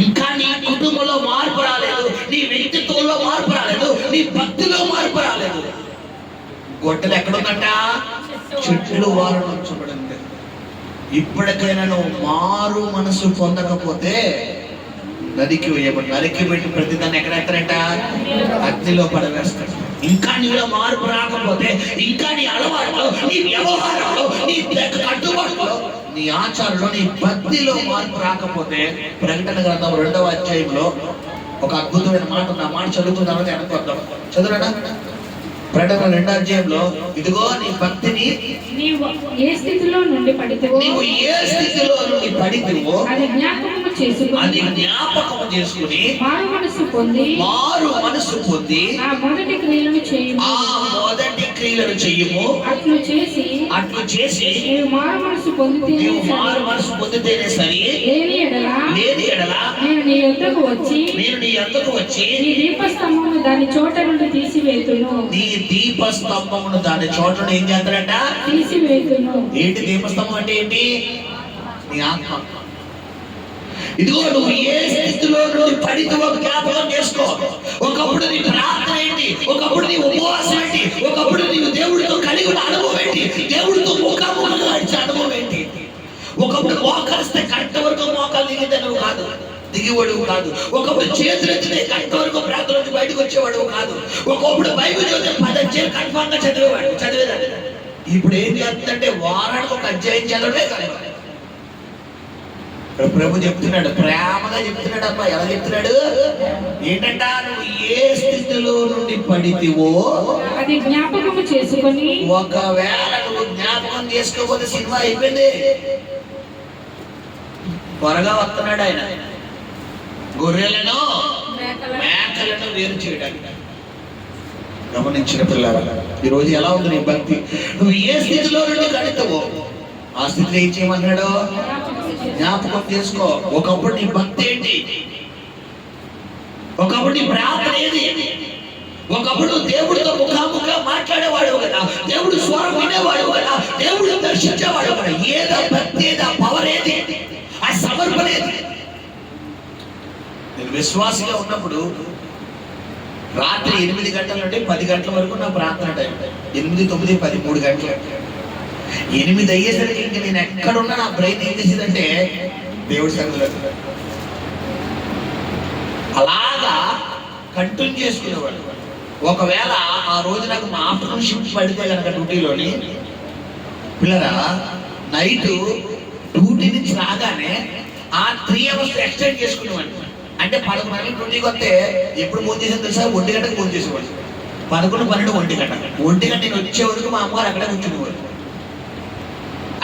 ఇంకా నీ కుటుంబంలో మార్పు రాలేదు, నీ వ్యక్తిత్వంలో మార్పు రాలేదు, నీ భక్తిలో మార్పు రాలేదు. గొడ్డలు ఎక్కడుందట, చెట్లు వారు ఉంచబడింది. ఇప్పటికైనా నువ్వు మారు మనసు పొందకపోతే నదికి వేయబడి, నరికి పెట్టి ప్రతిదాన్ని ఎక్కడ ఎత్తారంట, అగ్నిలో పడవేస్తాడు. ఇంకా నీలో మార్పు రాకపోతే, ఇంకా నీ అలవాటులో, నీ వ్యవహారంలో, నీ కట్టుబాటులో, నీ ఆచారంలో, నీ భక్తిలో మార్పు రాకపోతే, ప్రకటన గ్రంథం 2వ అధ్యాయంలో ఒక అద్భుతమైన మాట ఉంది. ఆ మాట చదువుతున్నామని అనుకుందాం. చదువురా. ప్రకటన 2వ అధ్యాయంలో, ఇదిగో నీ భక్తిని నీవు ఏ స్థితిలో నుండి పడితివో అది జ్ఞాపకము చేసుకుని మారు మనసు పొంది ఆ మొదటి క్రియలను చేయుము. అట్లు చేసి నీవు మారు మనసు పొందితేనే సరి. లేని ఎడల నేను నీ యొద్దకు వచ్చి నీ దీపస్తంభమును దాని చోట నుండి తీసివేతును. నీ దీపస్తంభమును దాని చోట ఏం చేస్తాడట, తీసివేతును. ఏంటి దీపస్తంభం అంటే ఏంటి? నీ ఆత్మ. ఇదిగో నువ్వు ఏ స్థితిలో నుండి పడితేవో జ్ఞాపకం చేసుకో. ఒకప్పుడు నీ ప్రార్థన ఏంటి, ఒకప్పుడు నీ ఉపవాసం ఏంటి, ఒకప్పుడు నీవు దేవుడితో కలిగి ఉన్న అనుభవం ఏంటి, దేవుడితో ముఖాముఖంగా నడిచే అనుభవం ఏంటి. ఒకప్పుడు మోకరిస్తే కంట వరకు మోకాలు దిగితే నువ్వు కాదు, దిగివాడు కాదు. ఒకప్పుడు చేతులు ఎత్తితే కంట వరకు ప్రార్థన నుంచి బయటకు వచ్చేవాడు కాదు. ఒకప్పుడు బైబిల్ చదివితే 10 అధ్యాయాలు కన్ఫామ్ గా చదివేదాన్ని. ఇప్పుడు ఏం చేస్తుందంటే వారానికి ఒక అధ్యాయం చదవడే కాదు. ప్రభు చెప్తున్నాడు, ప్రేమగా చెప్తున్నాడు. అబ్బా ఎలా చెప్తున్నాడు ఏంటంట, నువ్వు ఏ స్థితిలో నుండి పడితివో అది జ్ఞాపకం చేసుకొని. ఒకవేళ నువ్వు జ్ఞాపకం చేసుకోకపోతే సినిమా అయిపోయింది. త్వరగా వస్తున్నాడు ఆయన గొర్రెలను మేకలను వేరు చేయడానికి. గమనించిన పిల్లల, ఈరోజు ఎలా ఉంది నీ భక్తి? నువ్వు ఏ స్థితిలో నుండి కడుతావో ఆ స్థితిలో ఏం చేయమన్నాడు? జ్ఞాపకం చేసుకో. ఒకప్పుడు నీ భక్తి ఏంటి? ఒకప్పుడు నీ ప్రార్థన ఏది? ఒకప్పుడు దేవుడితో ముఖాముఖిగా మాట్లాడేవాడు కదా, దేవుడు స్వరం వినేవాడు కదా, దేవుడు దర్శించేవాడు కదా. ఏదా భక్తి, ఏదా పవర్ ఏది, ఆ సమర్పణ ఏది? నేను విశ్వాసంగా ఉన్నప్పుడు రాత్రి 8 గంటల నుండి 10 గంటల వరకు నా ప్రార్థన టైం. 8, 9, 10, 3 గంటలు. 8 అయ్యేసరికి ఇంక నేను ఎక్కడున్నా నా బ్రెయిన్ ఏం చేసేదంటే దేవుడి సన్నిధిలో అలాగా కంటిన్యూ చేసుకునేవాడు. ఒకవేళ ఆ రోజు నాకు మా ఆఫ్టర్నూన్ షిఫ్ట్ పడితే కనుక డ్యూటీలోని పిల్లరా, నైట్ డ్యూటీ నుంచి రాగానే ఆ 3 అవర్స్ ఎక్స్టెండ్ చేసుకునేవాడిని. అంటే 11 గంటలకు డ్యూటీకి వస్తే ఎప్పుడు ఫోన్ చేసేది తెలుసా? 1 గంటకు ఫోన్ చేసేవాడు. 11, 12, 1 గంట. 1 గంట నేను వచ్చే వరకు మా అమ్మగారు అక్కడే కూర్చునేవాడు.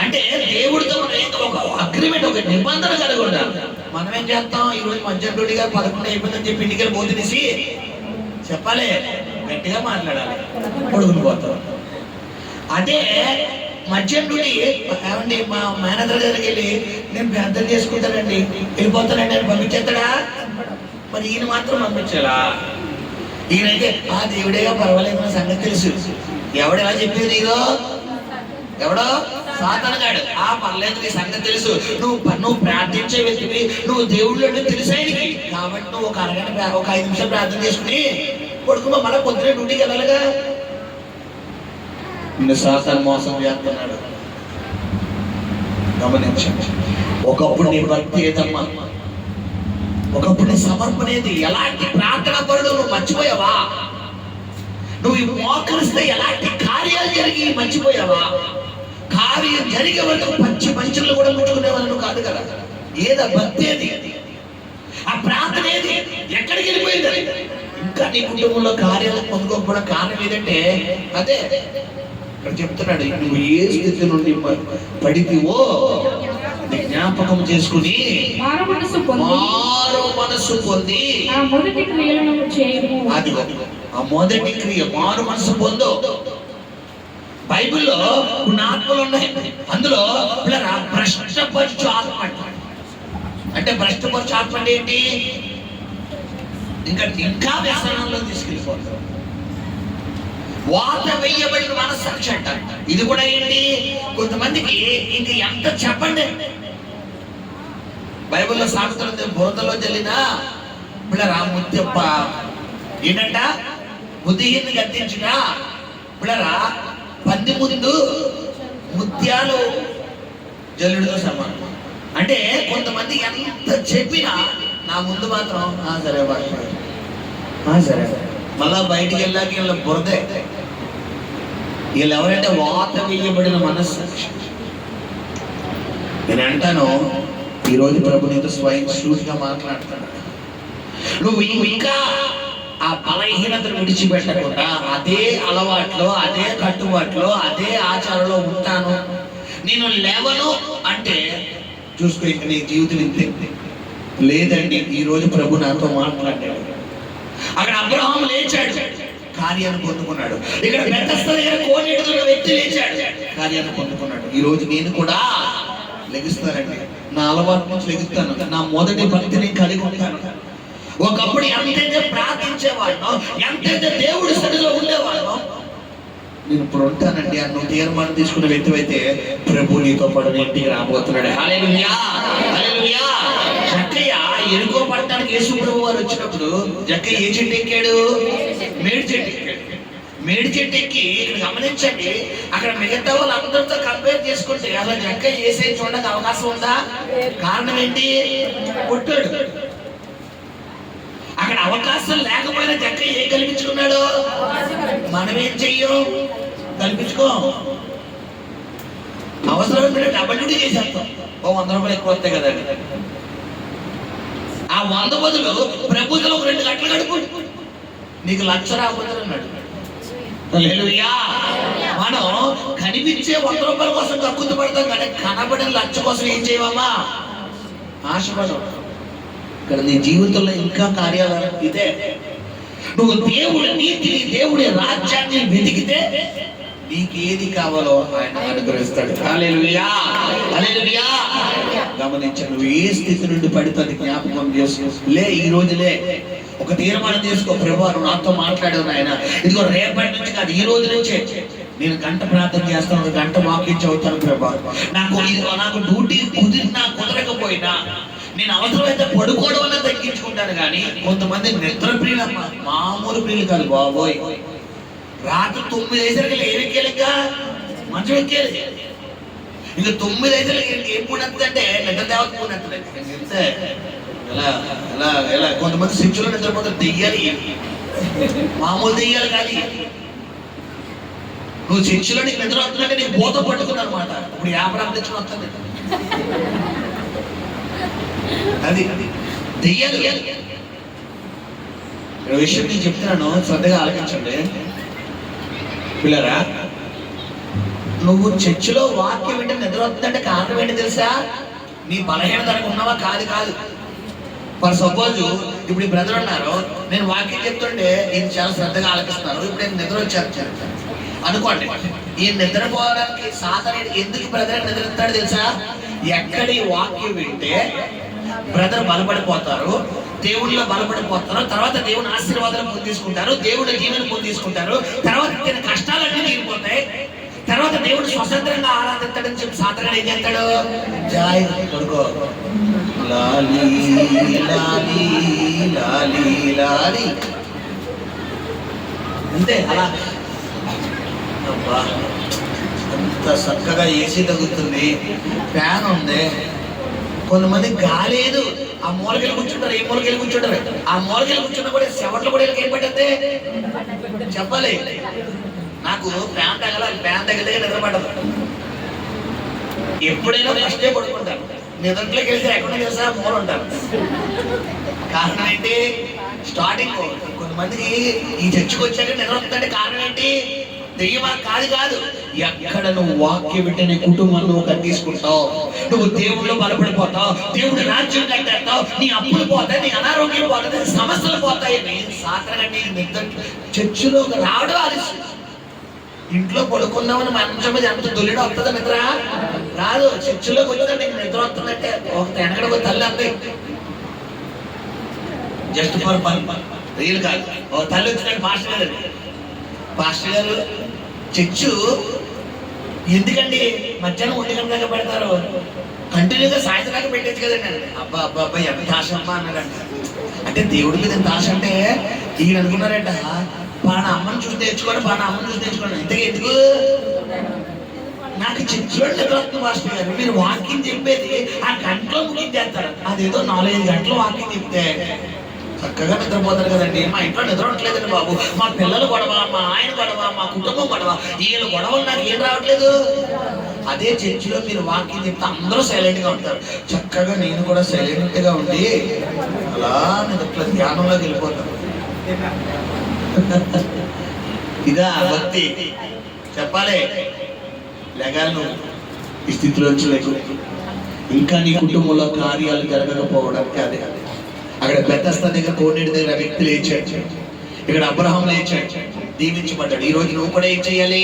అంటే దేవుడితో మనం ఒక అగ్రిమెంట్, ఒక నిబంధన కలిగి ఉండాలి. మనం ఏం చేస్తాం? ఈ రోజు మధ్యాహ్నం డ్యూటీ గారు 11 అయిపోయిందని చెప్పి ఇంటికి వెళ్ళి భోజనం తీసి చెప్పాలి, గట్టిగా మాట్లాడాలి, పొడుగుని పోతాం. అదే మధ్యాహ్నం డ్యూటీ ఏమండి మా మేనేజర్ దగ్గరికి వెళ్ళి నేను ప్రార్థన చేసుకుంటానండి, వెళ్ళిపోతానండి అని పంపించేస్తాడా? మరి ఈయన మాత్రం పంపించాలా? ఈయనైతే ఆ దేవుడేగా పర్వాలేదు, నా సంగతి తెలుసు. ఎవడెలా చెప్పేది నీదో? ఎవడో సాతానుగాడు. ఆ పర్లేదు, నీ సంగతి తెలుసు, నువ్వు ప్రార్థించే వ్యక్తివి, నువ్వు దేవుళ్ళు అంటే తెలుసు ఆయనకి. కాబట్టి నువ్వు ఒక అరగంట, ఒక 5 నిమిషాలు ప్రార్థన చేసుకుని కొడుకు మళ్ళీ పొద్దునే డ్యూటీకి వెళ్ళాలిగా. నిన్ను సాతాను మోసం చేస్తున్నాడు. గమనించండి. ఒకప్పుడు నీ భక్తి ఏదమ్మా? ఒకప్పుడు నీ సమర్పణేది? ఎలాంటి ప్రార్థన పరుడు నువ్వు మర్చిపోయావా? నువ్వు మోకరిస్తే ఎలాంటి కార్యాలు జరిగి మర్చిపోయావా? కార్యం జరిగే వరకు పంచులు కూడా ముట్టుకునే వాళ్ళు కాదు కదా. ఏదా భక్తి ఏది? ఆ ప్రార్థన ఏది? ఎక్కడికి వెళ్ళిపోయింది? ఇంకా నీ కుటుంబంలో కార్యాలు పొందుకోకపోవడం కారణం ఏదంటే అదే ఇక్కడ చెప్తున్నాడు. నువ్వు ఏ స్థితి నుండి పడితివో జ్ఞాపకం చేసుకుని మారు మనసు పొంది అది ఆ మొదటి క్రియ మారు మనసు పొందు. బైబిల్లో కొన్ని ఆత్మలు ఉన్నాయి. అందులో భ్రష్టపరచు ఆత్మ అంటే భ్రష్టపరచు ఆత్మ అంటే ఏంటి? ఇంకా వ్యసనంలో తీసుకెళ్ళిపోతారు. వాత వెయ్యబడిన మనస్సాక్షి అంట. ఇది కూడా ఏంటి? కొంతమందికి ఇంక ఎంత చెప్పండి. బైబిల్లో సాగుతుంది, బురదలో జల్లిన పిల్లరా ముత్యప్ప ఏంటంట? బుద్ధిహీన్ని గద్దించిన పిల్లరా పంది ముందు ముత్యాలు జల్లుడితో సమానం. అంటే కొంతమంది ఎంత చెప్పినా నా ముందు మాత్రం సరే సరే, మళ్ళా బయటికి వెళ్ళాక వీళ్ళ బురదే. వీళ్ళు ఎవరంటే వాత వేయబడిన మనస్సాక్షి. నేను అంటాను, ఈరోజు ప్రభు నీతో స్వయం సూటిగా మాట్లాడుతున్నాడు. నువ్వు ఇంకా ఆ బలహీనతను విడిచిపెట్టకుండా అదే అలవాట్లో, అదే కట్టుబాట్లో, అదే ఆచారంలో ఉంటాను, నేను లేవను అంటే చూసుకో, ఇంక నీ జీవితం ఇంతే. లేదండి, ఈ రోజు ప్రభు నాతో మాట్లాడాడు. అక్కడ అబ్రహాము లేచాడు, కార్యాన్ని పొందుకున్నాడు. ఇక్కడ బెతెస్దా దగ్గర కోనేటిలో వ్యక్తి లేచాడు, కార్యాన్ని పొందుకున్నాడు. ఈ రోజు నేను కూడా లెగుస్తానండి. నా అలవాటు నుంచి లెగుస్తాను. నా మొదటి భక్తిని కలిగి ఉంటాను. ఒకప్పుడు ఎంతైతే ప్రార్థించేవాడినో, ఎంతైతే దేవుడి సన్నిధిలో ఉండేవాడినో, నేను ఇప్పుడు ఉంటానండి అన్న తీర్మానం తీసుకున్న వ్యక్తి అయితే ప్రభు నీతో పాటు ఇంటికి రాబోతున్నాడు. హల్లెలూయా, హల్లెలూయా. జక్కయ్య ఎరుకో పట్టడానికి యేసు ప్రభు వారు వచ్చినప్పుడు జక్కయ్య ఏ చెట్టు ఎక్కాడు? మేడి చెట్టు ఎక్కాడు. మేడి చెట్టు ఎక్కి ఇక్కడ గమనించండి, అక్కడ మిగతా వాళ్ళందరితో కంపేర్ చేసుకుంటే అసలు జక్కయ్య చేసే చూడడానికి అవకాశం ఉందా? కారణం ఏంటి? పుట్టాడు. అక్కడ అవకాశం లేకపోయినా జక్కయ్య ఏం కల్పించుకున్నాడు? మనమేం చెయ్యం? కల్పించుకో. అవసరం డబల్ డ్యూటీ చేసేస్తాం. 100 రూపాయలు ఎక్కువ వస్తాయి కదండి. ఆ 100 బదులు ప్రభుత్వం 2 గంటలు గడుపు, నీకు 1,00,000 రాబోతున్నాడు. హల్లెలూయా. మనం కనిపించే 100 రూపాయల కోసం కక్కుతు పడతాం, కానీ కనబడిన 1,00,000 కోసం ఏం చేయమమ్మా? ఆశపడవు. ఇక్కడ నీ జీవితంలో ఇంకా కార్యాలు ఇదే. నువ్వు దేవుడి నీతిని, దేవుడి రాజ్యాన్ని వెతికితే నీకు ఏది కావాలో ఆయన అనుగ్రహిస్తాడు. హల్లెలూయా, హల్లెలూయా. గమనించు, నువ్వు ఏ స్థితి నుండి పడితే అది జ్ఞాపకం చేసుకో. లే, ఈ రోజులే ఒక తీర్మానం చేసుకో. ప్రభువా, నువ్వు నాతో మాట్లాడావు నాయన, ఇదిగో రేపటి నుంచి కాదు, ఈ రోజు నుంచే నేను గంట ప్రార్థన చేస్తాను, గంట వాక్యం చదువుతాను ప్రభువా. నాకు డ్యూటీ కుదిరినా కుదరకపోయినా నేను అవసరమైతే పడుకోవడం వల్ల తగ్గించుకుంటాను. కానీ కొంతమంది నిద్ర ప్రియులు, మామూలు ప్రియులు కాదు బాబోయ్. రాత్రి 9 అయ్యేసరికి ఏమికేలిక మంచం ఎక్కేది. ఇంకా 9 అయ్యేసరికి ఏం పూనెత్తుందంటే నిద్ర దేవత పూనెత్తలే. ఎలా ఎలా ఎలా కొంతమంది శిక్షలో నిద్రపోతారు. దెయ్యాలి, మామూలు దెయ్యాలు కాదు. నువ్వు శిక్షలో నీకు నిద్ర వస్తుందంటే నీకు బోత పట్టుకుంది అనమాట. ఇప్పుడు 50 తెచ్చుకుని వస్తుంది అది దెయ్యాలు. విషయం నేను చెప్తున్నాను, శ్రద్ధగా ఆలోచించండి పిల్లరా. నువ్వు చర్చిలో వాక్యం వింటే నిద్ర వస్తుందంటే కారణం ఏంటి తెలుసా? నీ బలహీనతకు ఉన్నవా? కాదు కాదు. ఫర్ సపోజ్ ఇప్పుడు ఈ బ్రదర్ ఉన్నారు, నేను వాక్యం చెప్తుంటే ఈయన చాలా శ్రద్ధగా ఆలోచిస్తున్నారు. ఇప్పుడు నేను నిద్ర వచ్చాను అనుకోండి. ఈ నిద్రపోవడానికి సాధన ఎందుకు బ్రదర్ నిద్రస్తాడు తెలుసా? ఎక్కడి వాక్యం వింటే బ్రదర్ బలపడిపోతారు, దేవుడిలో బలపడిపోతారు, తర్వాత దేవుని ఆశీర్వాదాలు పొందేసుకుంటారు, దేవుడి జీవనం పొందేసుకుంటారు, తర్వాత తన కష్టాలన్నీ తీరిపోతాయి, తర్వాత దేవుడు స్వతంత్రంగా ఆరాధిస్తాడని చెప్పి సాధన ఏం చేస్తాడు? జాయ్ కొడుకో లాలి లాలి లాలి లాలి అంతే. అలా అబ్బా అంత చక్కగా ఏసీ తగ్గుతుంది, ఫ్యాన్ ఉంది, కొంతమంది గాలేదు, ఆ మూలకెళ్ళి కూర్చుంటారు. ఏ మూలకెళ్ళి కూర్చుంటారు? ఆ మూలకెళ్ళి కూర్చున్నా కూడా చెవట్లు కూడా ఏం పట్టద్దే చెప్పాలి. నాకు ఫ్యాన్ తగలాలి, ఫ్యాన్ తగిలితే నిద్రపడదు. ఎప్పుడైనా ఫస్టే పడుకుంటారు. నిద్రలోకి వెళ్తే ఎక్కడ తెలుసా? మూల ఉంటారు. కారణం ఏంటి? స్టార్టింగ్ కొంతమందికి ఈ చర్చకు వచ్చాక నిద్ర వస్తుందంటే కారణం ఏంటి? దెయ్యమా? కాదు కాదు. ఎక్కడ నువ్వు వాక్యం వింటే నీ కుటుంబాన్ని నువ్వు కట్టేసుకుంటావు, నువ్వు దేవుళ్ళు బలపడిపోతావు, దేవుడి రాజ్యం కట్టేస్తావు, నీ అప్పులు పోతాయి, నీ అనారోగ్యం పోతుంది, సమస్యలు పోతాయి. సాధారణంగా నిద్ర చర్చిలోకి రావడం ఆలస్యం. ఇంట్లో పడుకుందామని మంచం మీద ఎంత దొల్లిడ వస్తుందా నిద్ర? రాదు. చర్చిలోకి వచ్చినా నీకు నిద్ర వస్తుందంటే ఒక వెనకడ తల్లి అంతే, జస్ట్ ఫర్ ఫన్, రియల్ కాదు. ఒక తల్లి వచ్చినట్టు పాస్టర్ గారు చర్చు ఎందుకండి మధ్యాహ్నం 1 గంటల దాకా పెడతారు, కంటిన్యూగా సాయంత్రం దాకా పెట్టచ్చు కదండి. అబ్బా అబ్బా అబ్బా ఎంత ఆశ అమ్మా అన్నాడంట. అంటే దేవుడి మీద ఎంత ఆశ అంటే ఈయన అనుకున్నారంట, పాన అమ్మని చూసి తెచ్చుకోండి, పాన అమ్మని చూసి తెచ్చుకోండి. ఇంతగా ఎందుకు? నాకు చర్చిలో నిద్రవస్తుంది మాస్టర్ గారు, మీరు వాకింగ్ చెప్పేది ఆ గంటలో ముగించేస్తారు. అదేదో 4-5 గంటలు వాకింగ్ చెప్తే చక్కగా నిద్రపోతారు కదండి. మా ఇంట్లో నిద్ర ఉండట్లేదండి బాబు, మా పిల్లలు గొడవ, మా ఆయన గొడవ, మా కుటుంబం గొడవ, వీళ్ళ గొడవలు నాకు ఏం రావట్లేదు. అదే చర్చిలో మీరు వాక్యం చెప్తే అందరూ సైలెంట్ గా ఉంటారు. చక్కగా నేను కూడా సైలెంట్ గా ఉండి అలా నిద్ర ధ్యానంలోకి వెళ్ళిపోతాను. ఇదా భక్తి? చెప్పాలి. లేగాలి నువ్వు ఈ స్థితిలోంచి లేకు. ఇంకా నీ కుటుంబంలో కార్యాలు జరగకపోవడానికి అదే. అక్కడ బెతస్దా దగ్గర కోనేటి దగ్గర వ్యక్తి లేచాడు, ఇక్కడ అబ్రహాం లేచాడు, దీవించబడ్డాడు. ఈ రోజు నువ్వు కూడా ఏం చేయాలి?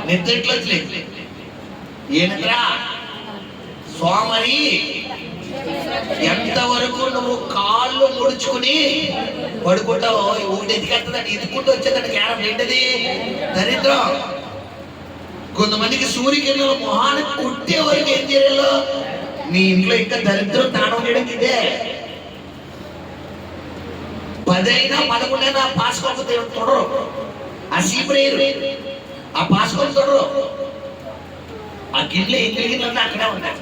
నిద్రట్లో లేదు. ఏ నిద్ర? సోమరి. ఎంతవరకు నువ్వు కాళ్ళు ముడుచుకుని పడుకుంటావో ఒకటి ఎదికెత్తదండి, ఎదుకుంటూ వచ్చేదండి జ్ఞానం. ఏంటది? దరిద్రం. కొంతమందికి సూర్యకిరణాలు మొహాన్ని కొట్టే వరకు ఏం చేయాలో నీ ఇంట్లో ఇంకా దరిద్రం తానం చేయడానికి ఇదే. 10 అయినా 11 అయినా పాసుకోక తొడరు, ఆ సీపరేరు, ఆ పాసుకోక తొడరు. ఆ గిన్నెలు ఏం తిరిగిందంటే అక్కడే ఉంటాయి.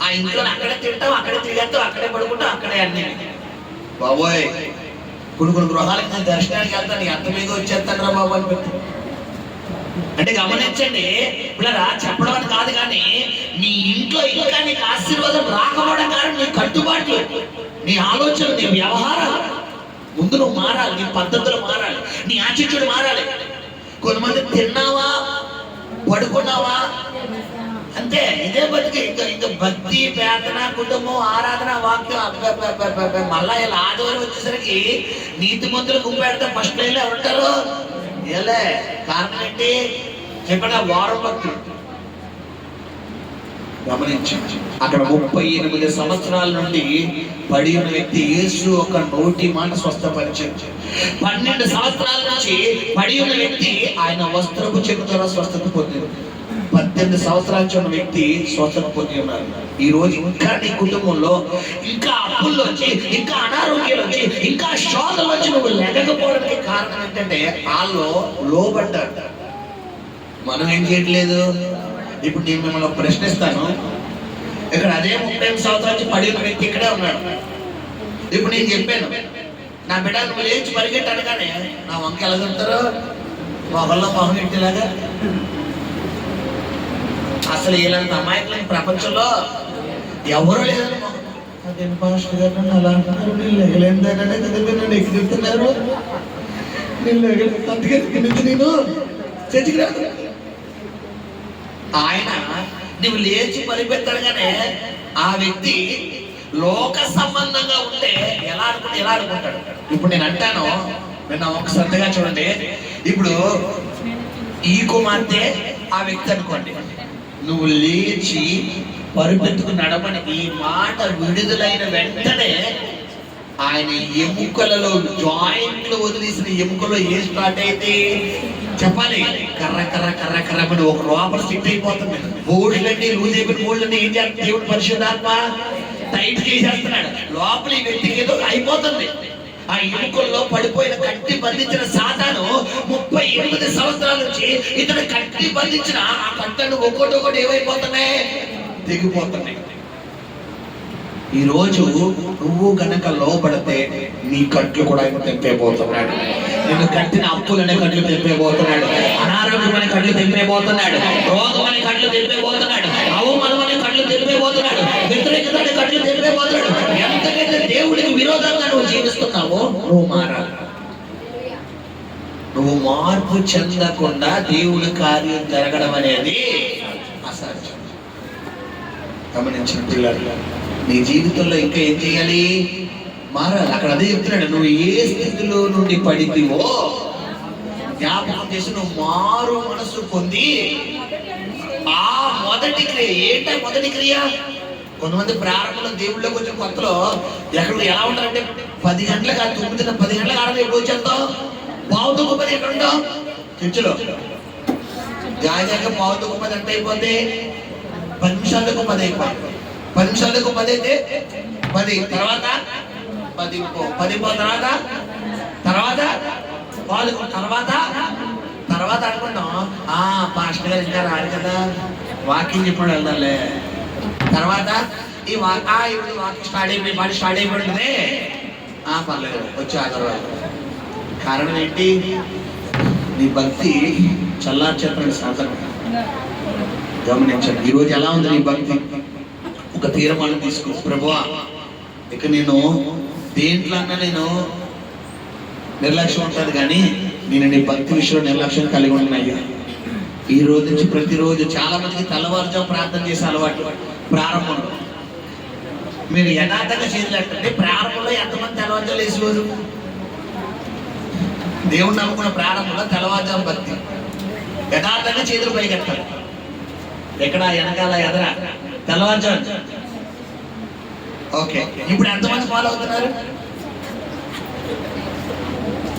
ఆ ఇంట్లో అక్కడే తింటాం, అక్కడే తిరిగేస్తాం, అక్కడే పడుకుంటాం, అక్కడే అన్ని. బాబోయ్ కొన్ని గృహాలకు నేను దర్శనానికి వెళ్తాను, ఎంత మీద వచ్చేస్తాను రా బాబు అని పెట్టి. అంటే గమనించండి పిల్లరా, చెప్పడం అని కాదు, కానీ నీ ఇంట్లో ఇంకా నీకు ఆశీర్వాదం రాకపోవడం కారణం నీ కట్టుబాట్లు, నీ ఆలోచన, నీ వ్యవహారాలు. ముందు నువ్వు మారాలి, నీ పద్ధతులు మారాలి, నీ ఆచిత్యుడు మారాలి. కొంతమంది తిన్నావా పడుకున్నావా అంతే, ఇదే బతికి. ఇంకా భక్తి, ప్రార్థన, కుటుంబం, ఆరాధన, వాక్యం అబ్బబ్బబ్బబ్బబ్బ. మళ్ళా ఇలా ఆదివారం వచ్చేసరికి నీతి మంతులు గుంపెడితే ఫస్ట్ లైన్లో ఎవరుంటారు? ఏలే. కారణం ఏంటి చెప్పండి? వారం భక్తులు. గమనించి అక్కడ 38 సంవత్సరాల నుండి పడి ఉన్న వ్యక్తి యేసు ఒక నోటి మాట స్వస్థపరిచారు. 12 సంవత్సరాల నుంచి పడి ఉన్న వ్యక్తి ఆయన వస్త్రపు చెక్కు ద్వారా స్వస్థత పొందారు. 18 సంవత్సరాల నుంచి ఉన్న వ్యక్తి స్వస్థత పొంది ఉన్నారు. ఈ రోజు ఇంకా నీ కుటుంబంలో ఇంకా అప్పుల్లోంచి, ఇంకా అనారోగ్యంలోంచి, ఇంకా శోధలోంచి నువ్వు లెగకపోవడానికి కారణం ఏంటంటే వాళ్ళు లోబడ్డారు. మనం ఏం చేయట్లేదు. ఇప్పుడు నేను మిమ్మల్ని ఒక ప్రశ్నిస్తాను. ఇక్కడ అదే 30 సంవత్సరాల నుంచి పడి ఉన్న వ్యక్తి ఇక్కడే ఉన్నాడు. ఇప్పుడు నేను చెప్పాను, నా బిడ్డ నువ్వు లేచి పరిగెట్టి అనగానే నా వంక ఎలా చెప్తారు? మొహల్లో మొహం ఎట్టేలాగా. అసలు ఇలాంటి అమాయకులైన ప్రపంచంలో ఎవరు లేదని అదేంటి పాస్టర్ గారు నన్ను అలా అంటున్నారు? నేను లెగలేందనే కదా మీరు నన్ను ఎక్కిస్తున్నారు. నేను లెగలేదు అందుకే నేను చర్చికి రాదు. ఆయన నువ్వు లేచి పరిపెత్తగానే ఆ వ్యక్తి లోక సంబంధంగా ఉంటే ఎలా అనుకుంటాడు? ఇప్పుడు నేను అంటాను, నేను ఒక శ్రద్ధగా చూడండి. ఇప్పుడు ఈ కుమార్తె ఆ వ్యక్తి అనుకోండి. నువ్వు లేచి పరిపెత్తుకు నడమని ఈ మాట విడుదలైన వెంటనే ఆయన ఎముకలలో జాయింట్లు వదిలేసిన ఎముకలో ఏ స్టార్ట్ అయితే చెప్పాలి? కర్ర కర్ర కర్ర కర్ర అని ఒక లోపల స్టిక్ అయిపోతుంది. బోర్డులన్నీ లూజ్ అయిపోయిన బోర్డులన్నీ ఏం చేస్తుంది? దేవుడు పరిశుద్ధాత్మ టైట్ చేసేస్తున్నాడు. లోపల ఈ వ్యక్తికి ఏదో అయిపోతుంది. ఆ ఎముకల్లో పడిపోయిన కట్టి బంధించిన సాతాను 38 సంవత్సరాల నుంచి ఇతను కట్టి బంధించిన ఆ కట్టను ఒక్కొక్కటి ఏమైపోతున్నాయి? తెగిపోతున్నాయి. ఈ రోజు నువ్వు గనక లోపడితే నీ కట్లు కూడా ఆయన తెంపేపోతున్నాడు. నిన్ను కట్టిన అప్పులనే కట్లు తెంపేపోతున్నాడు. అనారోగ్యమనే కట్లు తెంపేపోతున్నాడు. రోగం అనే కట్లు తెంపేపోతున్నాడు. అవమానం అనే కట్లు తెంపేపోతున్నాడు. వ్యతిరేకత అనే కట్లు తెంపేపోతున్నాడు. ఎంతకైతే దేవుడికి విరోధంగా నువ్వు జీవిస్తున్నావో నువ్వు మారాలి. నువ్వు మార్పు చెందకుండా దేవుడి కార్యం జరగడం అనేది అసాధ్యం. గమనించిన పిల్లలు, నీ జీవితంలో ఇంకా ఏం చేయాలి? మారాలి. అక్కడ అదే చెప్తున్నాడు, నువ్వు ఏ స్థితిలో నుండి పడితివో జ్ఞాపకం చేసి నువ్వు మారు మనసు పొంది ఆ మొదటి క్రియ. ఏంటో మొదటి క్రియ? కొంతమంది ప్రారంభంలో దేవుళ్ళో కొంచెం కొత్తలో ఎక్కడ ఎలా ఉంటారంటే 10 గంటలకు 10 గంటలకు ఆడదు. ఎప్పుడు వచ్చేస్తాం? పావుతూ 10 ఎక్కడ ఉంటాం? చర్చిలో జాయిగా పావుతూ 10 ఎంత అయిపోతే 10 నిమిషాలకు 10 అయిపోయింది. 10 నిమిషాలకు 10 అయితే 10 తర్వాత 10 తర్వాత అనుకున్నాం పాస్టర్ గారు ఇంకా రాడు కదా, వాకింగ్ ఇప్పుడు వెళ్దాంలే. తర్వాత ఇప్పుడు వాకింగ్ స్టార్ట్ అయిపోయింది. పర్లేదు వచ్చి ఆ తర్వాత. కారణం ఏంటి? నీ భక్తి చల్లార్చేటువంటి సాధన. గమనించండి, ఈరోజు ఎలా ఉంది నీ భక్తి? ఒక తీర్మానం తీసుకో. ప్రభువా, ఇక నేను దేంట్లో అన్నా నేను నిర్లక్ష్యం ఉంటుంది, కానీ నేను నీ భక్తి విషయంలో నిర్లక్ష్యం కలిగి ఉన్నాయ్యా. ఈ రోజు నుంచి ప్రతిరోజు చాలా మందికి తెల్లవారుజాము ప్రార్థన చేసే అలవాటు. ప్రారంభంలో మీరు యథార్థంగా చేయాలంటే ప్రారంభంలో ఎంతమంది తెల్లవారుజాము వేసేవారు? దేవుణ్ణి నమ్ముకున్న ప్రారంభంలో తెల్లవారుజాము భక్తి యథార్థంగా చేతులు పైకెత్తారు. ఎక్కడ వెనకాల ఎదరా తెల్లవారుజాము. ఓకే, ఇప్పుడు ఎంతమంది ఫాలో అవుతున్నారు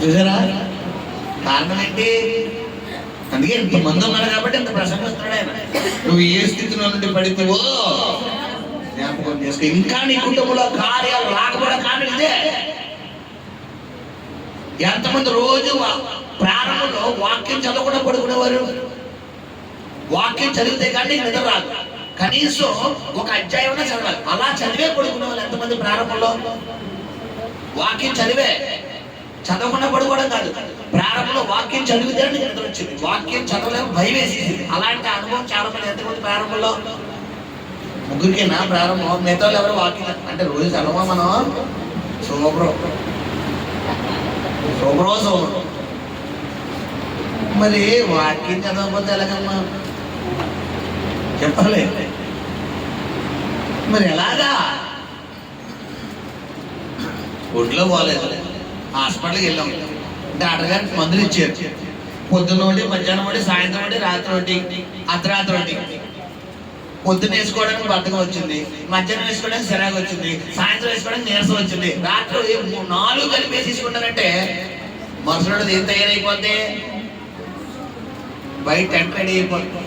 చూసారా? కారణం ఏంటి? అందుకే ఇంతమంది ఉన్నారు కాబట్టి ఇంత ప్రసంగిస్తున్నాడు ఆయన. నువ్వు ఏ స్థితిలో నుండి పడితేవో జ్ఞాపకం చేసుకో. ఇంకా నీ కుటుంబంలో కార్యాలు రాకపోవడం కారణం ఇదే. ఎంతమంది రోజు ప్రారంభంలో వాక్యం చదవకుండా పడుకునేవారు? వాక్యం చదివితే కానీ నిద్ర రాదు. కనీసం ఒక అధ్యాయం చదవాలి. అలా చదివే పడుకునే వాళ్ళు ఎంతమంది ప్రారంభంలో? వాక్యం చదవకుండా పడుకోవడం కాదు, ప్రారంభంలో వాక్యం చదివితే నిద్ర వచ్చింది. వాక్యం చదవలేము, భయం వేసింది. అలాంటి అనుభవం చాలా మంది. ఎంతమంది ప్రారంభంలో? ముగ్గురికేనా ప్రారంభం? మిగతా ఎవరు వాక్యం అంటే రోజు చదవమా మనం? సూపర్. మరి వాక్యం చదవకపోతే ఎలాగమ్మా? చెప్పాలి. మరి ఎలాగా? ఒంట్లో పోలేదు, హాస్పిటల్కి వెళ్ళాం. డాక్టర్ గారికి మందులు ఇచ్చారు. పొద్దున్న ఒకటి, మధ్యాహ్నం ఒకటి, సాయంత్రం ఒకటి, రాత్రి ఒకటి, అర్ధరాత్రి ఒకటి. పొద్దున్న వేసుకోవడానికి బద్ధకం వచ్చింది, మధ్యాహ్నం వేసుకోవడానికి సిరాకు వచ్చింది, సాయంత్రం వేసుకోవడానికి నీరసం వచ్చింది, రాత్రి 4 కలిపి తీసుకుంటారంటే మరుసటి రోజు ఏం తయారైపోతే బయట టెంట్ రెడీ అయిపోతుంది.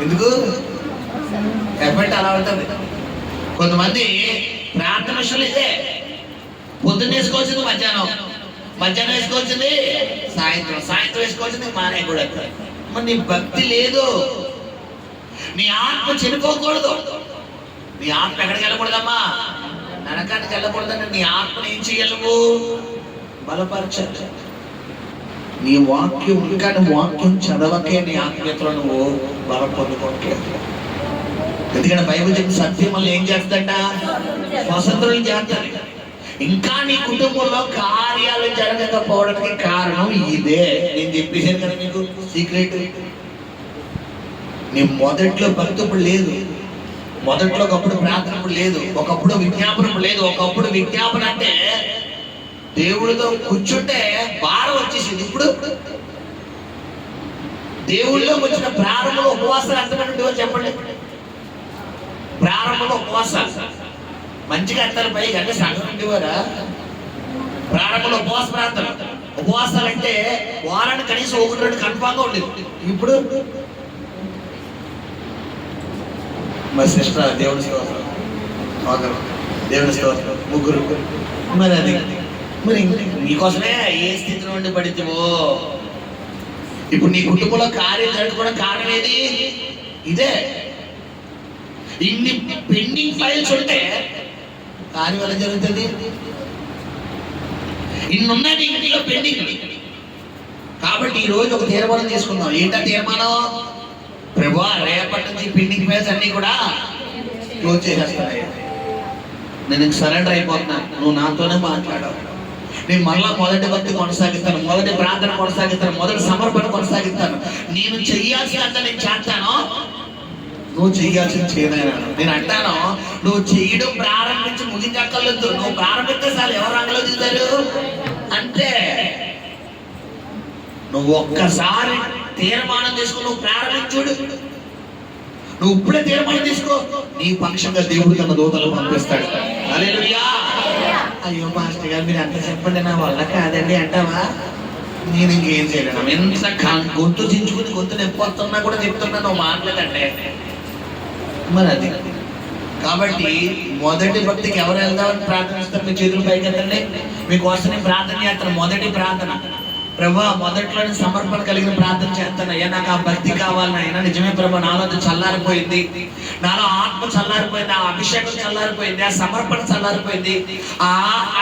ఎందుకు? ఎఫెక్ట్ అలా ఉంటుంది. కొంతమంది ప్రార్థన విషయంలో ఇదే, పొద్దున్న వేసుకోవాల్సింది మధ్యాహ్నం, మధ్యాహ్నం వేసుకోవాల్సింది సాయంత్రం, సాయంత్రం వేసుకోవాల్సింది మానే కూడా. మరి నీ భక్తి లేదు, నీ ఆత్మ చనిపోకూడదు. నీ ఆత్మ ఎక్కడికి వెళ్ళకూడదమ్మా? నరకానికి వెళ్ళకూడదని నీ ఆత్మను ఏం చేయలేవు? బలపరచాలి. నీ వాక్యం ఇంకా వాక్యం చదవకే నీ ఆత్మీయతలో నువ్వు బలం పొందుకోవట్లేదు. ఎందుకంటే బైబిల్ చెప్పిన సత్యం వల్ల ఏం చేస్తాడ? స్వతంత్రం చేస్తాడు. ఇంకా నీ కుటుంబంలో కార్యాలు జరగకపోవడానికి కారణం ఇదే. నేను చెప్పేసాను కదా నీకు సీక్రెట్. నీ మొదట్లో భక్తి ఇప్పుడు లేదు, మొదట్లో ఒకప్పుడు ప్రార్థన ఇప్పుడు లేదు, ఒకప్పుడు విజ్ఞాపన ఇప్పుడు లేదు. ఒకప్పుడు విజ్ఞాపన అంటే దేవుడితో కూర్చుంటే భారం వచ్చేసింది. ఇప్పుడు దేవుళ్ళలో వచ్చిన ప్రారంభంలో ఉపవాసాలు ఎంతమంది ఉండేవారు చెప్పండి? ప్రారంభంలో ఉపవాసాలు మంచిగా అంటారు, పైకి అంటే సగం ఉండేవారా? ప్రారంభంలో ఉపవాస ప్రార్థన, ఉపవాసాలు అంటే వారానికి కనీసం 1-2 కన్ఫామ్గా ఉండేది. ఇప్పుడు మరి సిస్టర్ దేవుని స్తోత్రం, దేవుని స్తోత్రం, ముగ్గురు. మరి అది మరి నీకోసమే ఏ స్థితిలో ఉండి పడితేవో. ఇప్పుడు నీ కుటుంబంలో కార్యం జరగకపోవడం కారణం ఏది? ఇదే. ఇన్ని పెండింగ్ ఫైల్స్ ఉంటే కార్యం ఎలా జరుగుతుంది? ఇన్నున్నాయి ఇంటిలో పెండింగ్. కాబట్టి ఈ రోజు ఒక తీర్మానం తీసుకుందాం. ఏంటా తీర్మానం? ప్రభువా, రేపటి నుంచి పెండింగ్ ఫైల్స్ అన్ని కూడా క్లోజ్ చేసేస్తున్నాయి. నేను సరెండర్ అయిపోతున్నా, నువ్వు నాతోనే మాట్లాడావు. నేను మళ్ళా మొదటి భక్తి కొనసాగిస్తాను, మొదటి ప్రార్థన కొనసాగిస్తాను, మొదటి సమర్పణ కొనసాగిస్తాను. నేను చెయ్యాల్సినంత నేను చేస్తాను, నువ్వు చెయ్యాల్సింది చేయలేను. నేను అంటాను, నువ్వు చేయడం ప్రారంభించి ముగించక్కర్లేదు. నువ్వు ప్రారంభిస్తే చాలు, ఎవరు రంగంలో దిగుతారు అంటే. నువ్వు ఒక్కసారి తీర్మానం తీసుకుని నువ్వు ప్రారంభించుడు. నువ్వు ఇప్పుడే తీర్మానం తీసుకో, నీ పక్షంగా దేవుడు తన దూతలు పంపిస్తాడు. హల్లెలూయా. అయ్యో మాస్టర్ గారు మీరు అంత చెప్పండి, నా వల్ల కాదండి అంటావా? నేను ఇంకేం చేయలేను. ఎంత గొంతు చించుకుని గొంతు నొప్పి వస్తున్నా కూడా చెప్తున్నా, నువ్వు మాట్లాడండి. మరి అది కాబట్టి మొదటి భక్తికి ఎవరు వెళ్దామని ప్రార్థనిస్తారు? మీ చేతులు పైకెత్తండి. మీకోసం నేను ప్రార్థన చేస్తాను. మొదటి ప్రార్థన, ప్రభా మొదట్లోనే సమర్పణ కలిగిన ప్రార్థన చేస్తాను. అయ్యా నాకు ఆ భక్తి కావాలని. అయినా నిజమే ప్రభా, నాలో చల్లారిపోయింది, నాలో ఆత్మ చల్లారిపోయింది, ఆ అభిషేకం చల్లారిపోయింది, ఆ సమర్పణ చల్లారిపోయింది. ఆ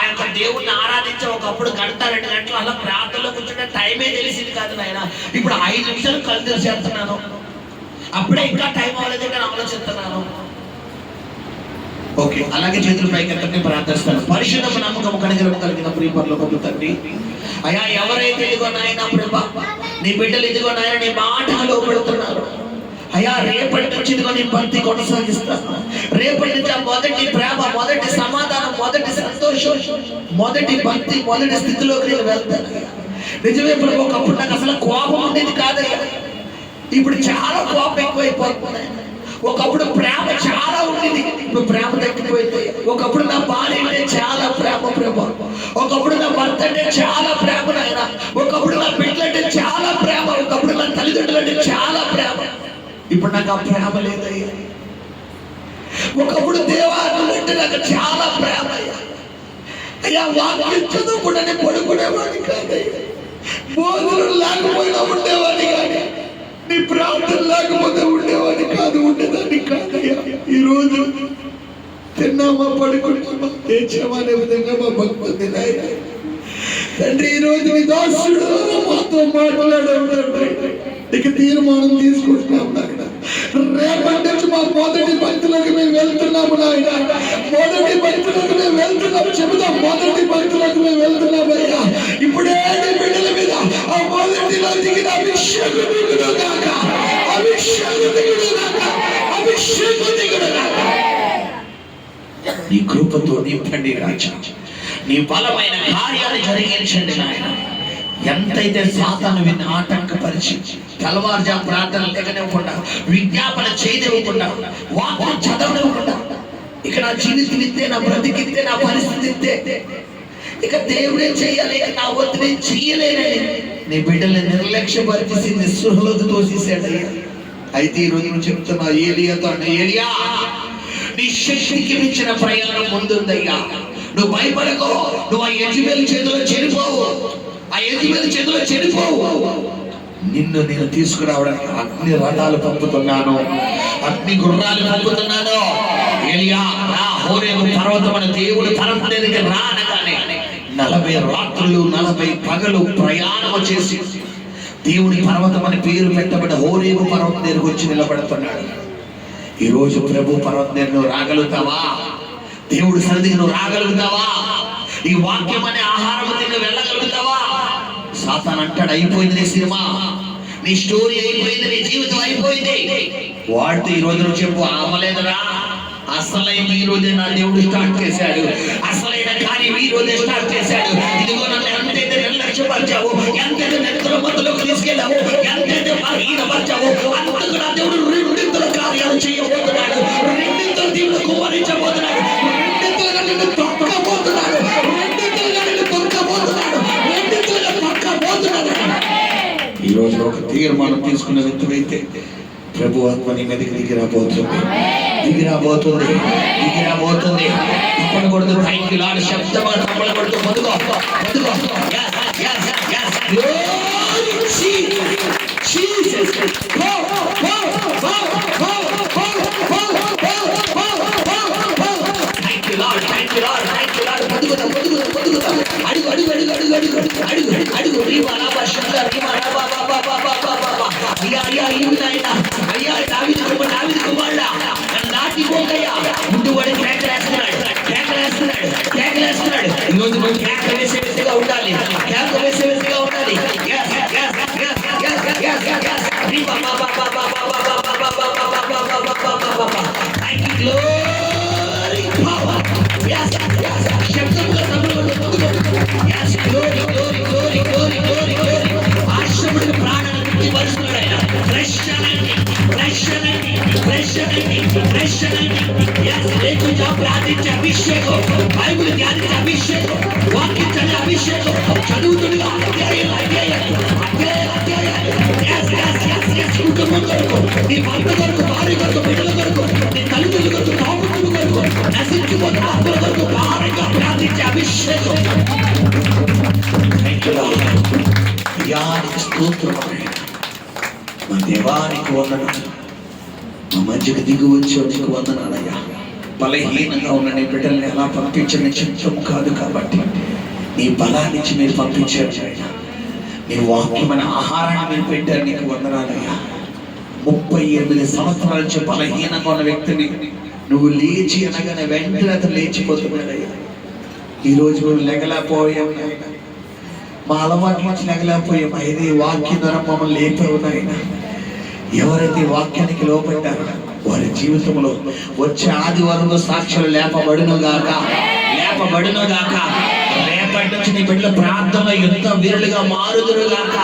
యొక్క దేవుణ్ణి ఆరాధించే ఒకప్పుడు 1-2 గంటలు అలా ప్రార్థనలో కూర్చుంటే టైమే తెలిసింది కాదు నాయన. ఇప్పుడు 5 నిమిషాలు కళ్ళు తెరిచేస్తున్నాను, అప్పుడే ఇంకా టైం అవ్వలేదు నేను ఆలోచిస్తున్నాను. ఓకే, అలాగే చేతులు పైకెత్తండి, ప్రార్థిస్తాను. పరిశుద్ధ నమ్మకం కనికరము కలిగిన ప్రియ పరలోకపు తండ్రి, అయ్యా ఎవరైతే ఇదిగో నాయన ప్రభా నీ బిడ్డలు ఇదిగో నాయన నీ మాటకు లోబడుతున్నారు అయ్యా, రేపటి నుంచి ఇదిగో నీ భక్తి కొనసాగిస్తాను. రేపటి నుంచి ఆ మొదటి ప్రేమ, మొదటి సమాధానం, మొదటి సంతోషం, మొదటి భక్తి, మొదటి స్థితిలోకి నేను వెళ్తాను. నిజమే ప్రభు, ఒకప్పుడు నాకు అసలు కోపం ఉండేది కాదయ్యా, ఇప్పుడు చాలా కోపం ఎక్కువైపోతున్నాయి. ఒకప్పుడు ప్రేమ చాలా ఉండేది, ఇప్పుడు ప్రేమ తగ్గిపోయింది. ఒకప్పుడు నా భార్య అంటే చాలా ప్రేమ ప్రభు, ఒకప్పుడు నా భర్త అంటే చాలా ప్రేమ నాయన, ఒకప్పుడు నా బిడ్డలు అంటే చాలా ప్రేమ, ఒకప్పుడు నా తల్లిదండ్రులు అంటే చాలా ప్రేమ. ఇప్పుడు నాకు ఆ ప్రేమ లేదయ్యా. ఒకప్పుడు దేవాలయం అంటే నాకు చాలా ప్రేమ అయ్యా. అయ్యా వాక్యం చదువుకుంటే పడుకునేవాడిని కాదయ్యా, బోధనలు లేకపోయినా ఉండేవాడిని కానీ, నీ ప్రార్థన లేకపోతే ఉండేవాడిని కాదు, ఉండేదాన్ని కాదయ్యా. ఈరోజు తిన్నామా, పడుకున్నామా, లేచామా అనే విధంగా మా భక్తి నాయన తండ్రి. ఈరోజు నీ దాసుడు మాతో మాట్లాడాడు తండ్రి, ఇక తీర్మానం తీసుకుంటున్నాం నాయన. రేపటి నుంచి మా మొదటి భక్తులకు మేము వెళ్తున్నాము నాయన, మొదటి భక్తులకు మేము వెళ్తున్నాము. చెబుతాం, మొదటి భక్తులకు మేము వెళ్తున్నాం అయ్యా. ఇప్పుడే నీ బిడ్డల మీద ఆ మొదటిలో దిగిన అభిషేకం దిగును గాక, అభిషేకం దిగును గాక. నీ కృపతో నింపండి రాజా. నీ బలమైన కార్యాలు జరిగించండి నాయన. ఎంతైతే సాతాను విని ఆటంకపరిచి తెల్లవారుజాము ప్రార్థన లేకనివ్వకుండా, విజ్ఞాపన చేయనివ్వకుండా, వాక్యం చదవనివ్వకుండా, ఇక నా జీవితం ఇంతే, నా బ్రతికితే, నా పరిస్థితి ఇంతే, ఇక దేవుడే చేయాలి, నా వద్దు నేను చెయ్యలేనని నీ బిడ్డల్ని నిర్లక్ష్యపరిచి నిస్పృహలోకి తోసేసాడయ్యా. అయితే ఈ రోజు నువ్వు చెప్తున్నా ఏలియాతో, ఏలియా నీ శక్తికి మించిన ప్రయాణం ముందుందయ్యా. నువ్వు భయపడకో, నువ్వు ఆ యెజబెల్ చేతిలో చెడిపోవు, ఆ యెజబెల్ చేతిలో చెడిపోవు. నిన్ను నేను తీసుకురావడానికి అగ్ని రథాలు పంపుతున్నాను, అగ్ని గుర్రాలు పంపుతున్నాను. ఏలియా రా, హోరేబు పర్వతమైన దేవుడు పర్వతం దగ్గరికి రా అనగానే 40 రాత్రులు 40 పగలు ప్రయాణం చేసి దేవుని పర్వతం అని పేరు పెట్టబడ్డ హోరేబు పర్వతం దగ్గరికి వచ్చి నిలబడుతున్నాడు. ఈ రోజు ప్రభు పర్వతం దగ్గర నువ్వు రాగలుగుతావా? దేవుడి సన్నిధికి నువ్వు రాగలుగుతావా? ఈ వాక్యం అనే ఆహారం తిని వెళ్ళగలుగుతావా? సాతాను అంటాడు, అయిపోయింది నీ సినిమా, నీ స్టోరీ అయిపోయింది, నీ జీవితం అయిపోయింది. వాడితో ఈ రోజు నువ్వు చెప్పు, ఆమలేదురా, అసలైన ఈ రోజే నా దేవుడు స్టార్ట్ చేశాడు, అసలైన కార్యం ఈ రోజే స్టార్ట్ చేశాడు. ఇదిగో నన్ను ఎంతైతే నిర్లక్ష్యపరిచావు, ఎంతైతే నెత్తల మధ్యలోకి తీసుకెళ్ళావు, ఎంతైతే బలహీనపరిచావు, అంతకు నా దేవుడు రెండింతల కార్యాలు చేయబోతున్నాడు, రెండింతల దేవుడు కుమ్మరించబోతున్నాడు, రెండింతలుగా నిన్ను తొక్కబోతున్నాడు, రెండింతలుగా నిన్ను తొక్కబోతున్నాడు, రెండింతలుగా తొక్కబోతున్నాడు. ఈ రోజు ఒక తీర్మానం తీసుకున్న వ్యక్తివైతే ప్రభు ఆత్మ నీ మీదకి దిగిరాబోతుంది, దిగిరాబోతుంది, దిగిరాబోతుంది. తప్పకూడదు. Thank you Lord. శబ్దముగా తప్పకూడదు. ముందుకో, ముందుకో. అడుగు అడుగు అడుగు అడుగు అడుగు అడుగు అడుగు అయ్యా దావీదు కుమారుడా, నాటి పోకయ్యా, ముందువాడి కేకలేస్తున్నాడు, కేకలేస్తున్నాడు, కేకలేస్తున్నాడు. ఈరోజు నువ్వు కేక వేసే వ్యక్తిగా ఉండాలి, కేక వేసే వ్యక్తిగా ఉండాలి. ఆశ్రముడికి ప్రాణాన్ని పరుస్తున్నాడు ఆయన. ఫ్రెష్ అనండి, ఫ్రెష్ అనండి, ఫ్రెష్ అనండి, ఫ్రెష్ అనండి. ప్రార్థించే అభిషేకం, బైబిల్ ధ్యానించే అభిషేకం, వాక్యించే అభిషేకం, చదువుతుండగా కుటుంబం కొరకు, నీ భర్త కొరకు, భార్య కొరకు, బిడ్డల కొరకు, నీ తల్లిదండ్రుల కొరకు, తోబుట్టుల కొరకు, నశించిపోతున్న ఆత్మల కొరకు భారంగా ప్రార్థించే అభిషేకం. స్తోత్రం. మా దేవానికి వందనాలు, మా మధ్యకు దిగు వచ్చి నీకు వందనాలయ్యా. బలహీనంగా ఉన్న నీ బిడ్డల్ని ఎలా పంపించని చిత్తం కాదు కాబట్టి నీ బలాన్నిచ్చి మీరు పంపించారు ఆయన. నీ వాక్యమైన ఆహారాన్ని మీరు పెట్టారు, నీకు వందనాలయ్యా. 38 సంవత్సరాల నుంచి బలహీనంగా ఉన్న వ్యక్తిని నువ్వు లేచి అనగానే వెంటనే అతను లేచిపోతున్నాడయ్యా. ఈరోజు నువ్వు లెగలేకపోయావు నాయన, మా అలవాట్ల నుంచి లెగలేకపోయాం. ఇది వాక్యం ద్వారా మమ్మల్ని లేపావు నాయన. ఎవరైతే వాక్యానికి లోపడ్డారో వారి జీవితంలో వచ్చే ఆదివారంలో సాక్షులు లేపబడును గాక, లేపబడును గాక. రేపటి నుంచి నీ బిడ్డల ప్రార్థన యుద్ధ వీరులుగా మారుదురు గాక.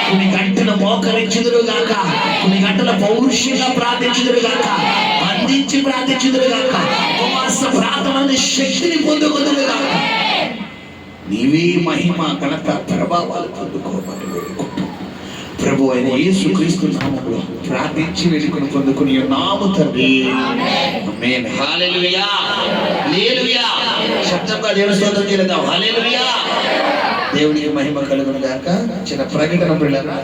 కొన్ని గంటల మోకరించుదురు గాక, కొన్ని గంటల పౌరుషంగా ప్రార్థించుదురు గాక, బంధించి ప్రార్థించుదురు గాక, ఉపవాస ప్రార్థన శక్తిని పొందుకుందురు గాక. నీవే మహిమ ఘనత ప్రభావాలు పొందుకోమని వేడుకుంటూ ప్రభు అయిన యేసుక్రీస్తు నామములో ప్రార్థించి వేడుకొని పొందుకుని నామ తండ్రి, ఆమేన్. హల్లెలూయా, హల్లెలూయా. శబ్దంగా దేవుని స్తోత్రం చేద్దాం. హల్లెలూయా. దేవునికి మహిమ కలుగును గాక. చిన్న ప్రకటన పిల్లలు